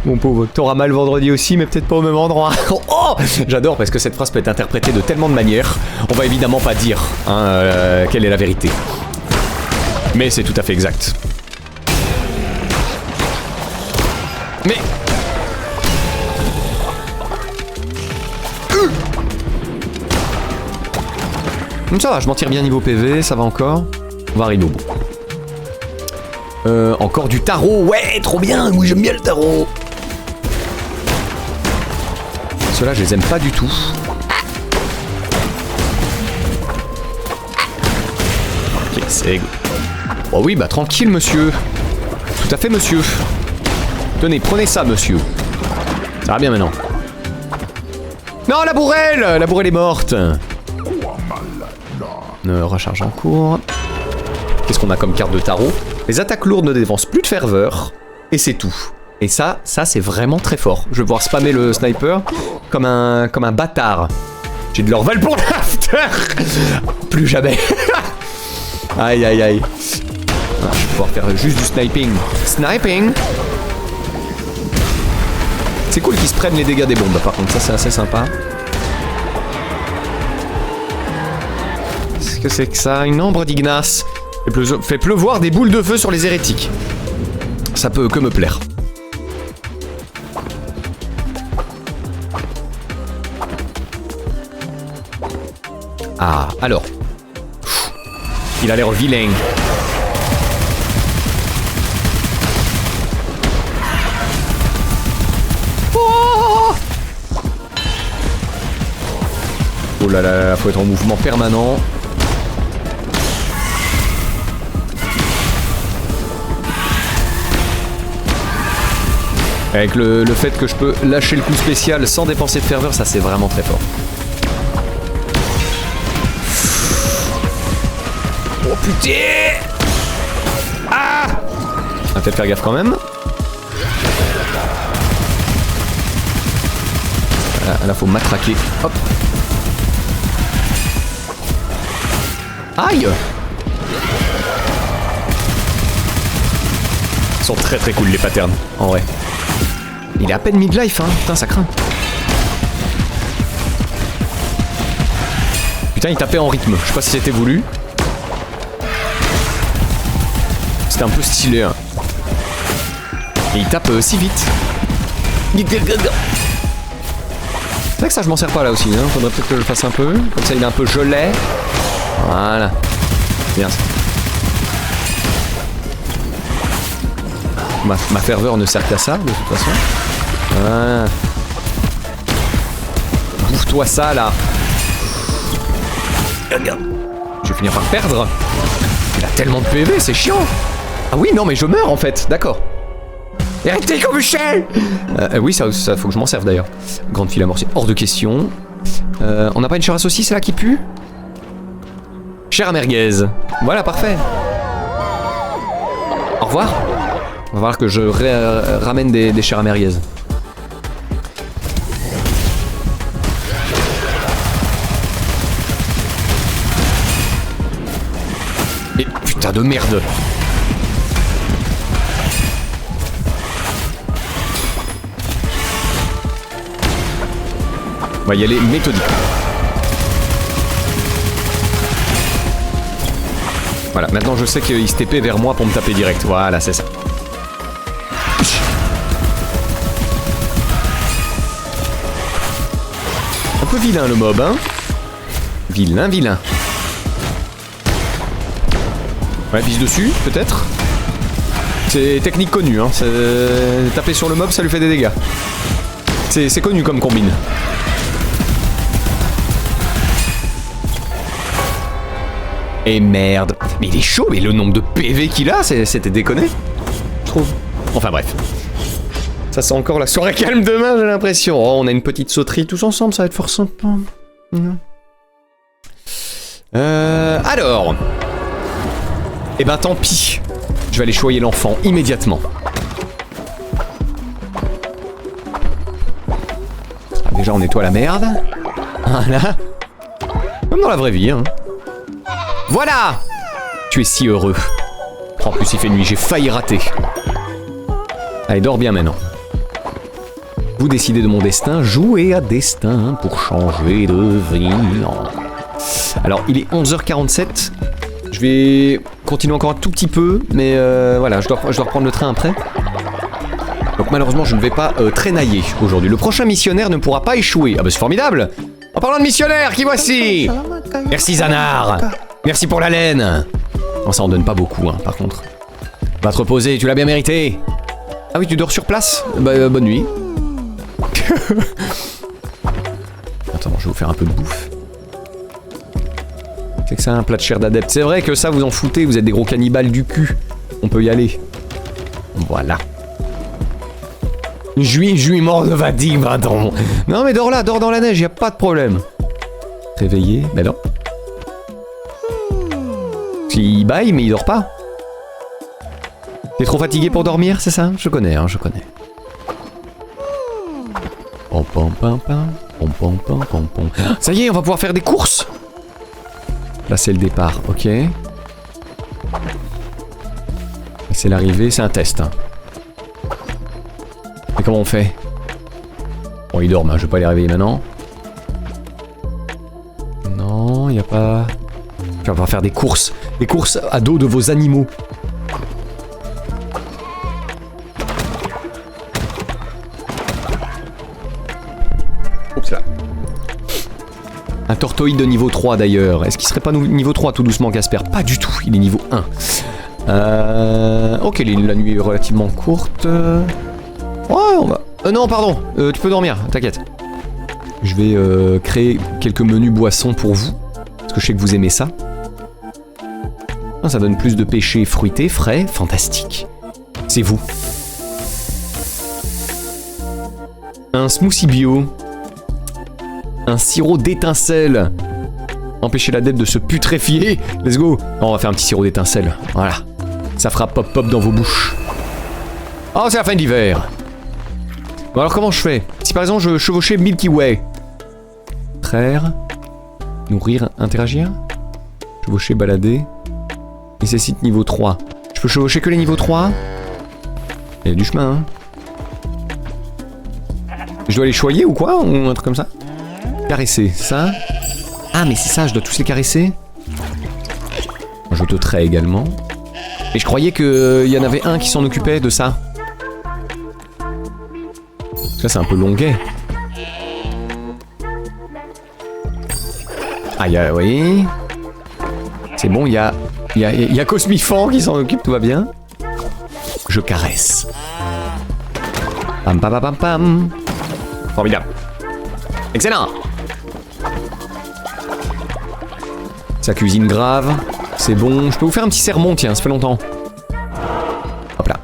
Mon pauvre, t'auras mal vendredi aussi mais peut-être pas au même endroit. Oh, j'adore parce que cette phrase peut être interprétée de tellement de manières. On va évidemment pas dire hein, quelle est la vérité. Mais c'est tout à fait exact. Mais... Ça va, je m'en tire bien niveau PV, ça va encore. On va arriver au bout. Encore du tarot, ouais, trop bien, oui j'aime bien le tarot. Ceux-là, je les aime pas du tout. Ok, c'est... Oh oui, bah tranquille, monsieur. Tout à fait, monsieur. Tenez, prenez ça, monsieur. Ça va bien maintenant. Non, la bourrelle! La bourrelle est morte. Recharge en cours. Qu'est-ce qu'on a comme carte de tarot? Les attaques lourdes ne dépensent plus de ferveur. Et c'est tout. Et ça c'est vraiment très fort. Je vais pouvoir spammer le sniper comme un bâtard. J'ai de l'orval pour l'after. Plus jamais. Aïe aïe aïe. Ah, je vais pouvoir faire juste du sniping. Sniping. C'est cool qu'ils se prennent les dégâts des bombes par contre, ça c'est assez sympa. Qu'est-ce que c'est que ça? Une ombre d'Ignace. Fait pleuvoir des boules de feu sur les hérétiques. Ça peut que me plaire. Ah, alors. Il a l'air vilain. Oh, oh là là là, faut être en mouvement permanent. Avec le fait que je peux lâcher le coup spécial sans dépenser de ferveur, ça c'est vraiment très fort. Oh putain! Ah! On va peut-être faire gaffe quand même. Là faut matraquer. Hop! Aïe! Ils sont très très cool les patterns, en vrai. Il est à peine midlife, hein. Putain, ça craint. Putain, il tapait en rythme. Je sais pas si c'était voulu. C'était un peu stylé, hein. Et il tape si vite. C'est vrai que ça, je m'en sers pas là aussi, hein. Faudrait peut-être que je le fasse un peu. Comme ça, il est un peu gelé. Voilà. Bien ça. Ma ferveur ne sert qu'à ça, de toute façon. Voilà. Bouffe-toi ça, là. Regarde. Je vais finir par perdre. Il a tellement de PV, c'est chiant. Ah oui, non, mais je meurs, en fait. D'accord. Arrêtez comme Michel. Oui, ça faut que je m'en serve, d'ailleurs. Grande file amorcée. Hors de question. On n'a pas une chair à saucisse, là, qui pue? Chair à merguez. Voilà, parfait. Au revoir. On va voir que je ramène des chairs à merguez. Et putain de merde. On va y aller méthodique. Voilà, maintenant je sais qu'il se TP vers moi pour me taper direct. Voilà, c'est ça. Un peu vilain le mob, hein. Vilain, vilain. Ouais, pisse dessus, peut-être. C'est technique connue, hein. Taper sur le mob, ça lui fait des dégâts. C'est connu comme combine. Et merde. Mais il est chaud, mais le nombre de PV qu'il a, c'était déconné. Je trouve. Enfin bref. Ça sent encore la soirée calme demain, j'ai l'impression. Oh, on a une petite sauterie tous ensemble, ça va être fort sympa. Alors. Eh ben tant pis. Je vais aller choyer l'enfant immédiatement. Ah, déjà on nettoie la merde. Voilà. Comme dans la vraie vie, hein. Voilà! Tu es si heureux. En plus il fait nuit, j'ai failli rater. Allez, dors bien maintenant. Vous décidez de mon destin, jouez à destin pour changer de vie. Alors, il est 11h47. Je vais continuer encore un tout petit peu, mais voilà, je dois reprendre le train après. Donc malheureusement, je ne vais pas traînailler aujourd'hui. Le prochain missionnaire ne pourra pas échouer. Ah bah c'est formidable! En parlant de missionnaire, qui voici? Merci Zanar! Merci pour la laine! Non, ça en donne pas beaucoup, hein, par contre. Va te reposer, tu l'as bien mérité! Ah oui, tu dors sur place? Bah, bonne nuit. Attends, je vais vous faire un peu de bouffe. C'est que ça, un plat de chair d'adepte. C'est vrai que ça, vous en foutez, vous êtes des gros cannibales du cul. On peut y aller. Voilà. Je suis mort de fatigue, pardon. Non, mais dors là, dors dans la neige, y a pas de problème. Réveillé? Ben non. Il baille, mais il dort pas. T'es trop fatigué pour dormir, c'est ça? Je connais, hein, je connais. Pom pom pom pom pom pom pom pom. Ça y est, on va pouvoir faire des courses. Là, c'est le départ, ok. C'est l'arrivée, c'est un test. Hein. Et comment on fait? Bon, ils dorment, hein, je vais pas les réveiller maintenant. Non, y a pas... On va pouvoir faire des courses. Des courses à dos de vos animaux. Oups là. Un tortoïde de niveau 3 d'ailleurs. Est-ce qu'il serait pas niveau 3 tout doucement, Casper? Pas du tout, il est niveau 1. Ok, la nuit est relativement courte. Ouais, on va... non, pardon, tu peux dormir, t'inquiète. Je vais créer quelques menus boissons pour vous. Parce que je sais que vous aimez ça. Ah, ça donne plus de pêcher fruité, frais, fantastique. C'est vous. Un smoothie bio. Un sirop d'étincelle. Empêcher l'adepte de se putréfier. Let's go. Oh, on va faire un petit sirop d'étincelle. Voilà. Ça fera pop-pop dans vos bouches. Oh, c'est la fin de l'hiver. Bon, alors comment je fais? Si par exemple je chevauchais Milky Way. Traire. Nourrir, interagir. Chevaucher, balader. Nécessite niveau 3. Je peux chevaucher que les niveaux 3? Il y a du chemin, hein. Je dois les choyer ou quoi? Ou un truc comme ça? Caresser, c'est ça? Ah, mais c'est ça, je dois tous les caresser? Je te trais également. Et je croyais qu'il y en avait un qui s'en occupait de ça. Ça, c'est un peu longuet. Ah, oui. C'est bon, il y a Cosmifan qui s'en occupe, tout va bien. Je caresse. Pam pam pam pam. Formidable. Excellent. Ça cuisine grave. C'est bon. Je peux vous faire un petit sermon, tiens, ça fait longtemps. Hop là.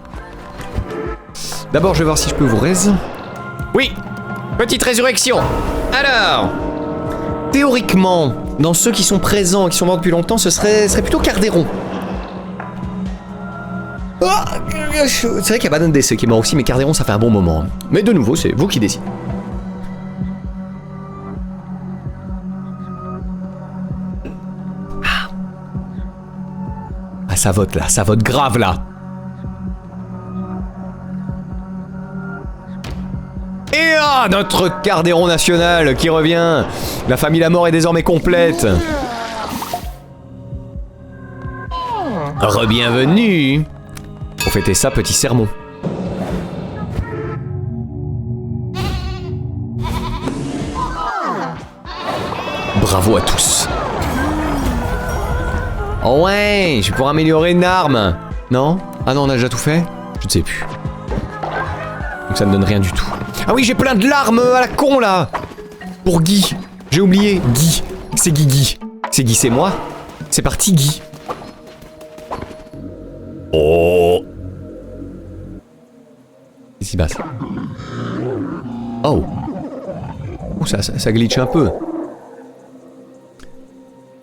D'abord, je vais voir si je peux vous raise. Oui. Petite résurrection. Alors. Théoriquement, dans ceux qui sont présents et qui sont morts depuis longtemps, ce serait plutôt Cardéron. Oh, c'est vrai qu'il y a Banane DC qui est mort aussi, mais Cardéron, ça fait un bon moment. Mais de nouveau, c'est vous qui décidez. Ah, ça vote là, ça vote grave là. Et oh, Ah, notre Cardéron national qui revient. La famille La Mort est désormais complète. Re-bienvenue. Pour fêter ça, petit sermon. Bravo à tous. Oh ouais, je vais pouvoir améliorer une arme. Non? Ah non, on a déjà tout fait? Je ne sais plus. Donc ça ne donne rien du tout. Ah oui, j'ai plein de larmes à la con là. Pour Guy. J'ai oublié. Guy. C'est Guy. C'est Guy, c'est moi. C'est parti, Guy. Oh. Qu'est-ce qui se passe? Oh. Ouh, ça glitch un peu.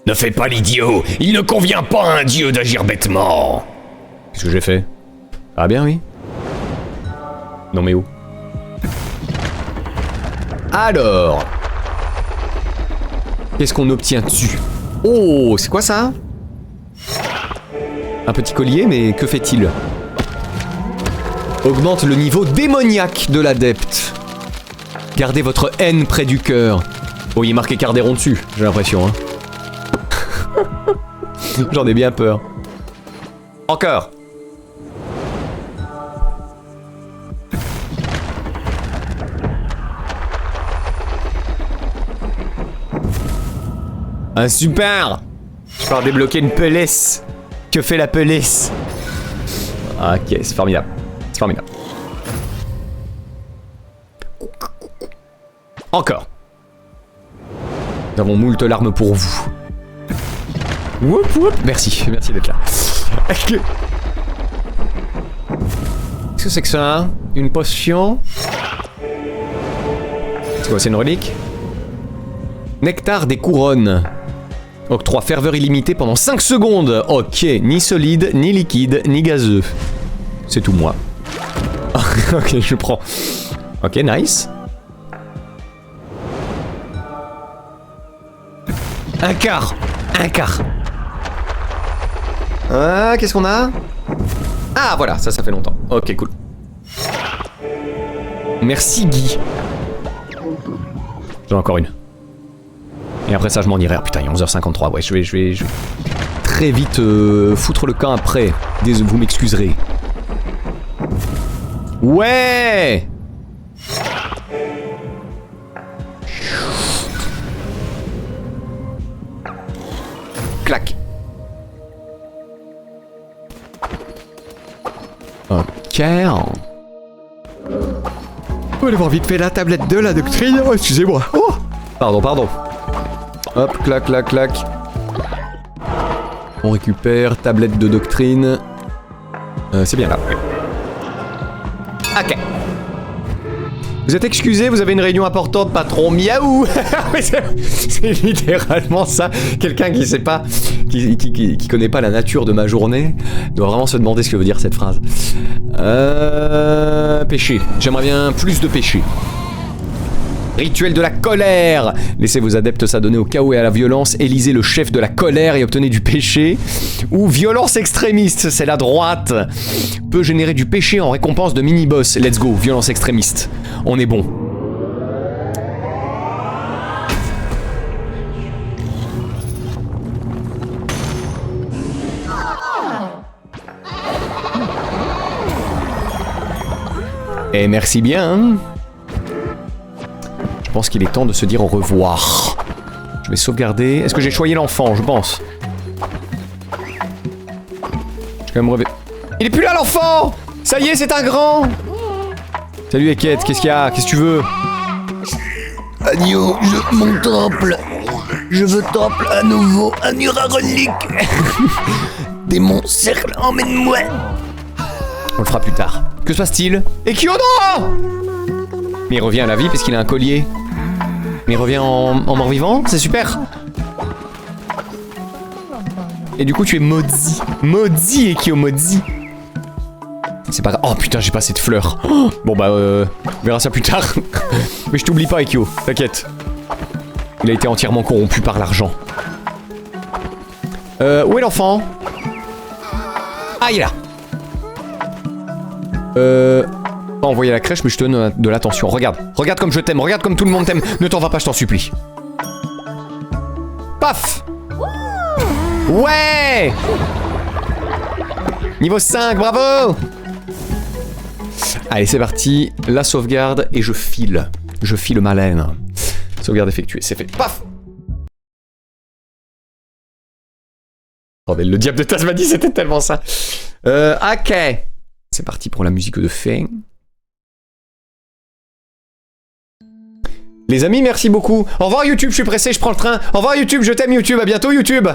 Ne fais pas l'idiot. Il ne convient pas à un dieu d'agir bêtement. Qu'est-ce que j'ai fait? Ah bien, oui. Non mais où? Alors. Qu'est-ce qu'on obtient dessus? Oh, c'est quoi ça? Un petit collier, mais que fait-il? Augmente le niveau démoniaque de l'adepte. Gardez votre haine près du cœur. Oh, il est marqué Cardéron dessus, j'ai l'impression, hein. J'en ai bien peur. Encore. Un super. Je peux débloquer une pelisse. Que fait la pelisse? Ok, c'est formidable. C'est formidable. Encore. Nous avons moult larmes pour vous. Whoop whoop. Merci, merci d'être là. Qu'est-ce que c'est que ça? Une potion? C'est quoi, c'est une relique? Nectar des couronnes. Octroie ferveur illimitée pendant 5 secondes. Ok, ni solide, ni liquide, ni gazeux. C'est tout moi. Ok, je prends. Ok, nice. Un quart. Un quart. Ah, qu'est-ce qu'on a? Ah, voilà, ça fait longtemps. Ok, cool. Merci, Guy. J'en ai encore une. Et après ça, je m'en irai. Ah, putain, il est 11h53. Ouais, je vais très vite foutre le camp après. Vous m'excuserez. Ouais! Clac. Ok. On va aller voir vite fait la tablette de la doctrine. Oh, excusez-moi. Oh! Pardon, pardon. Hop, clac, clac, clac. On récupère tablette de doctrine. C'est bien là. Ok. Vous êtes excusé, vous avez une réunion importante, patron. Miaou. C'est littéralement ça. Quelqu'un qui sait pas, qui connaît pas la nature de ma journée, doit vraiment se demander ce que veut dire cette phrase. Péché. J'aimerais bien plus de péché. Rituel de la colère. Laissez vos adeptes s'adonner au chaos et à la violence. Élisez le chef de la colère et obtenez du péché. Ou violence extrémiste, c'est la droite. Peut générer du péché en récompense de mini-boss. Let's go, violence extrémiste. On est bon. Et merci bien. Je pense qu'il est temps de se dire au revoir. Je vais sauvegarder. Est-ce que j'ai choyé l'enfant? Je pense. Je vais quand même rêver. Il est plus là l'enfant! Ça y est, c'est un grand! Salut Eket, qu'est-ce qu'il y a? Qu'est-ce que tu veux? Agneau, mon temple. Je veux temple à nouveau, un urarolique. Démon, cercle, emmène-moi. On le fera plus tard. Que se passe-t-il? Et Kyono! Mais il revient à la vie parce qu'il a un collier. Mais il revient en mort-vivant, c'est super. Et du coup tu es maudit. Maudit Ekio, maudit. C'est pas grave. Oh putain, j'ai pas assez de fleurs. Oh, bon bah on verra ça plus tard. Mais je t'oublie pas Ekio, t'inquiète. Il a été entièrement corrompu par l'argent. Où est l'enfant? Ah, il est là. pas envoyer à la crèche, mais je te donne de l'attention. Regarde, regarde comme je t'aime, regarde comme tout le monde t'aime. Ne t'en va pas, je t'en supplie. Paf! Ouais! Niveau 5, bravo! Allez, c'est parti. La sauvegarde et je file. Je file ma laine. Sauvegarde effectuée, c'est fait. Paf! Bordel, le diable de Tasmanie, c'était tellement ça. Ok. C'est parti pour la musique de fin. Les amis, merci beaucoup. Au revoir YouTube, je suis pressé, je prends le train. Au revoir YouTube, je t'aime YouTube, à bientôt YouTube.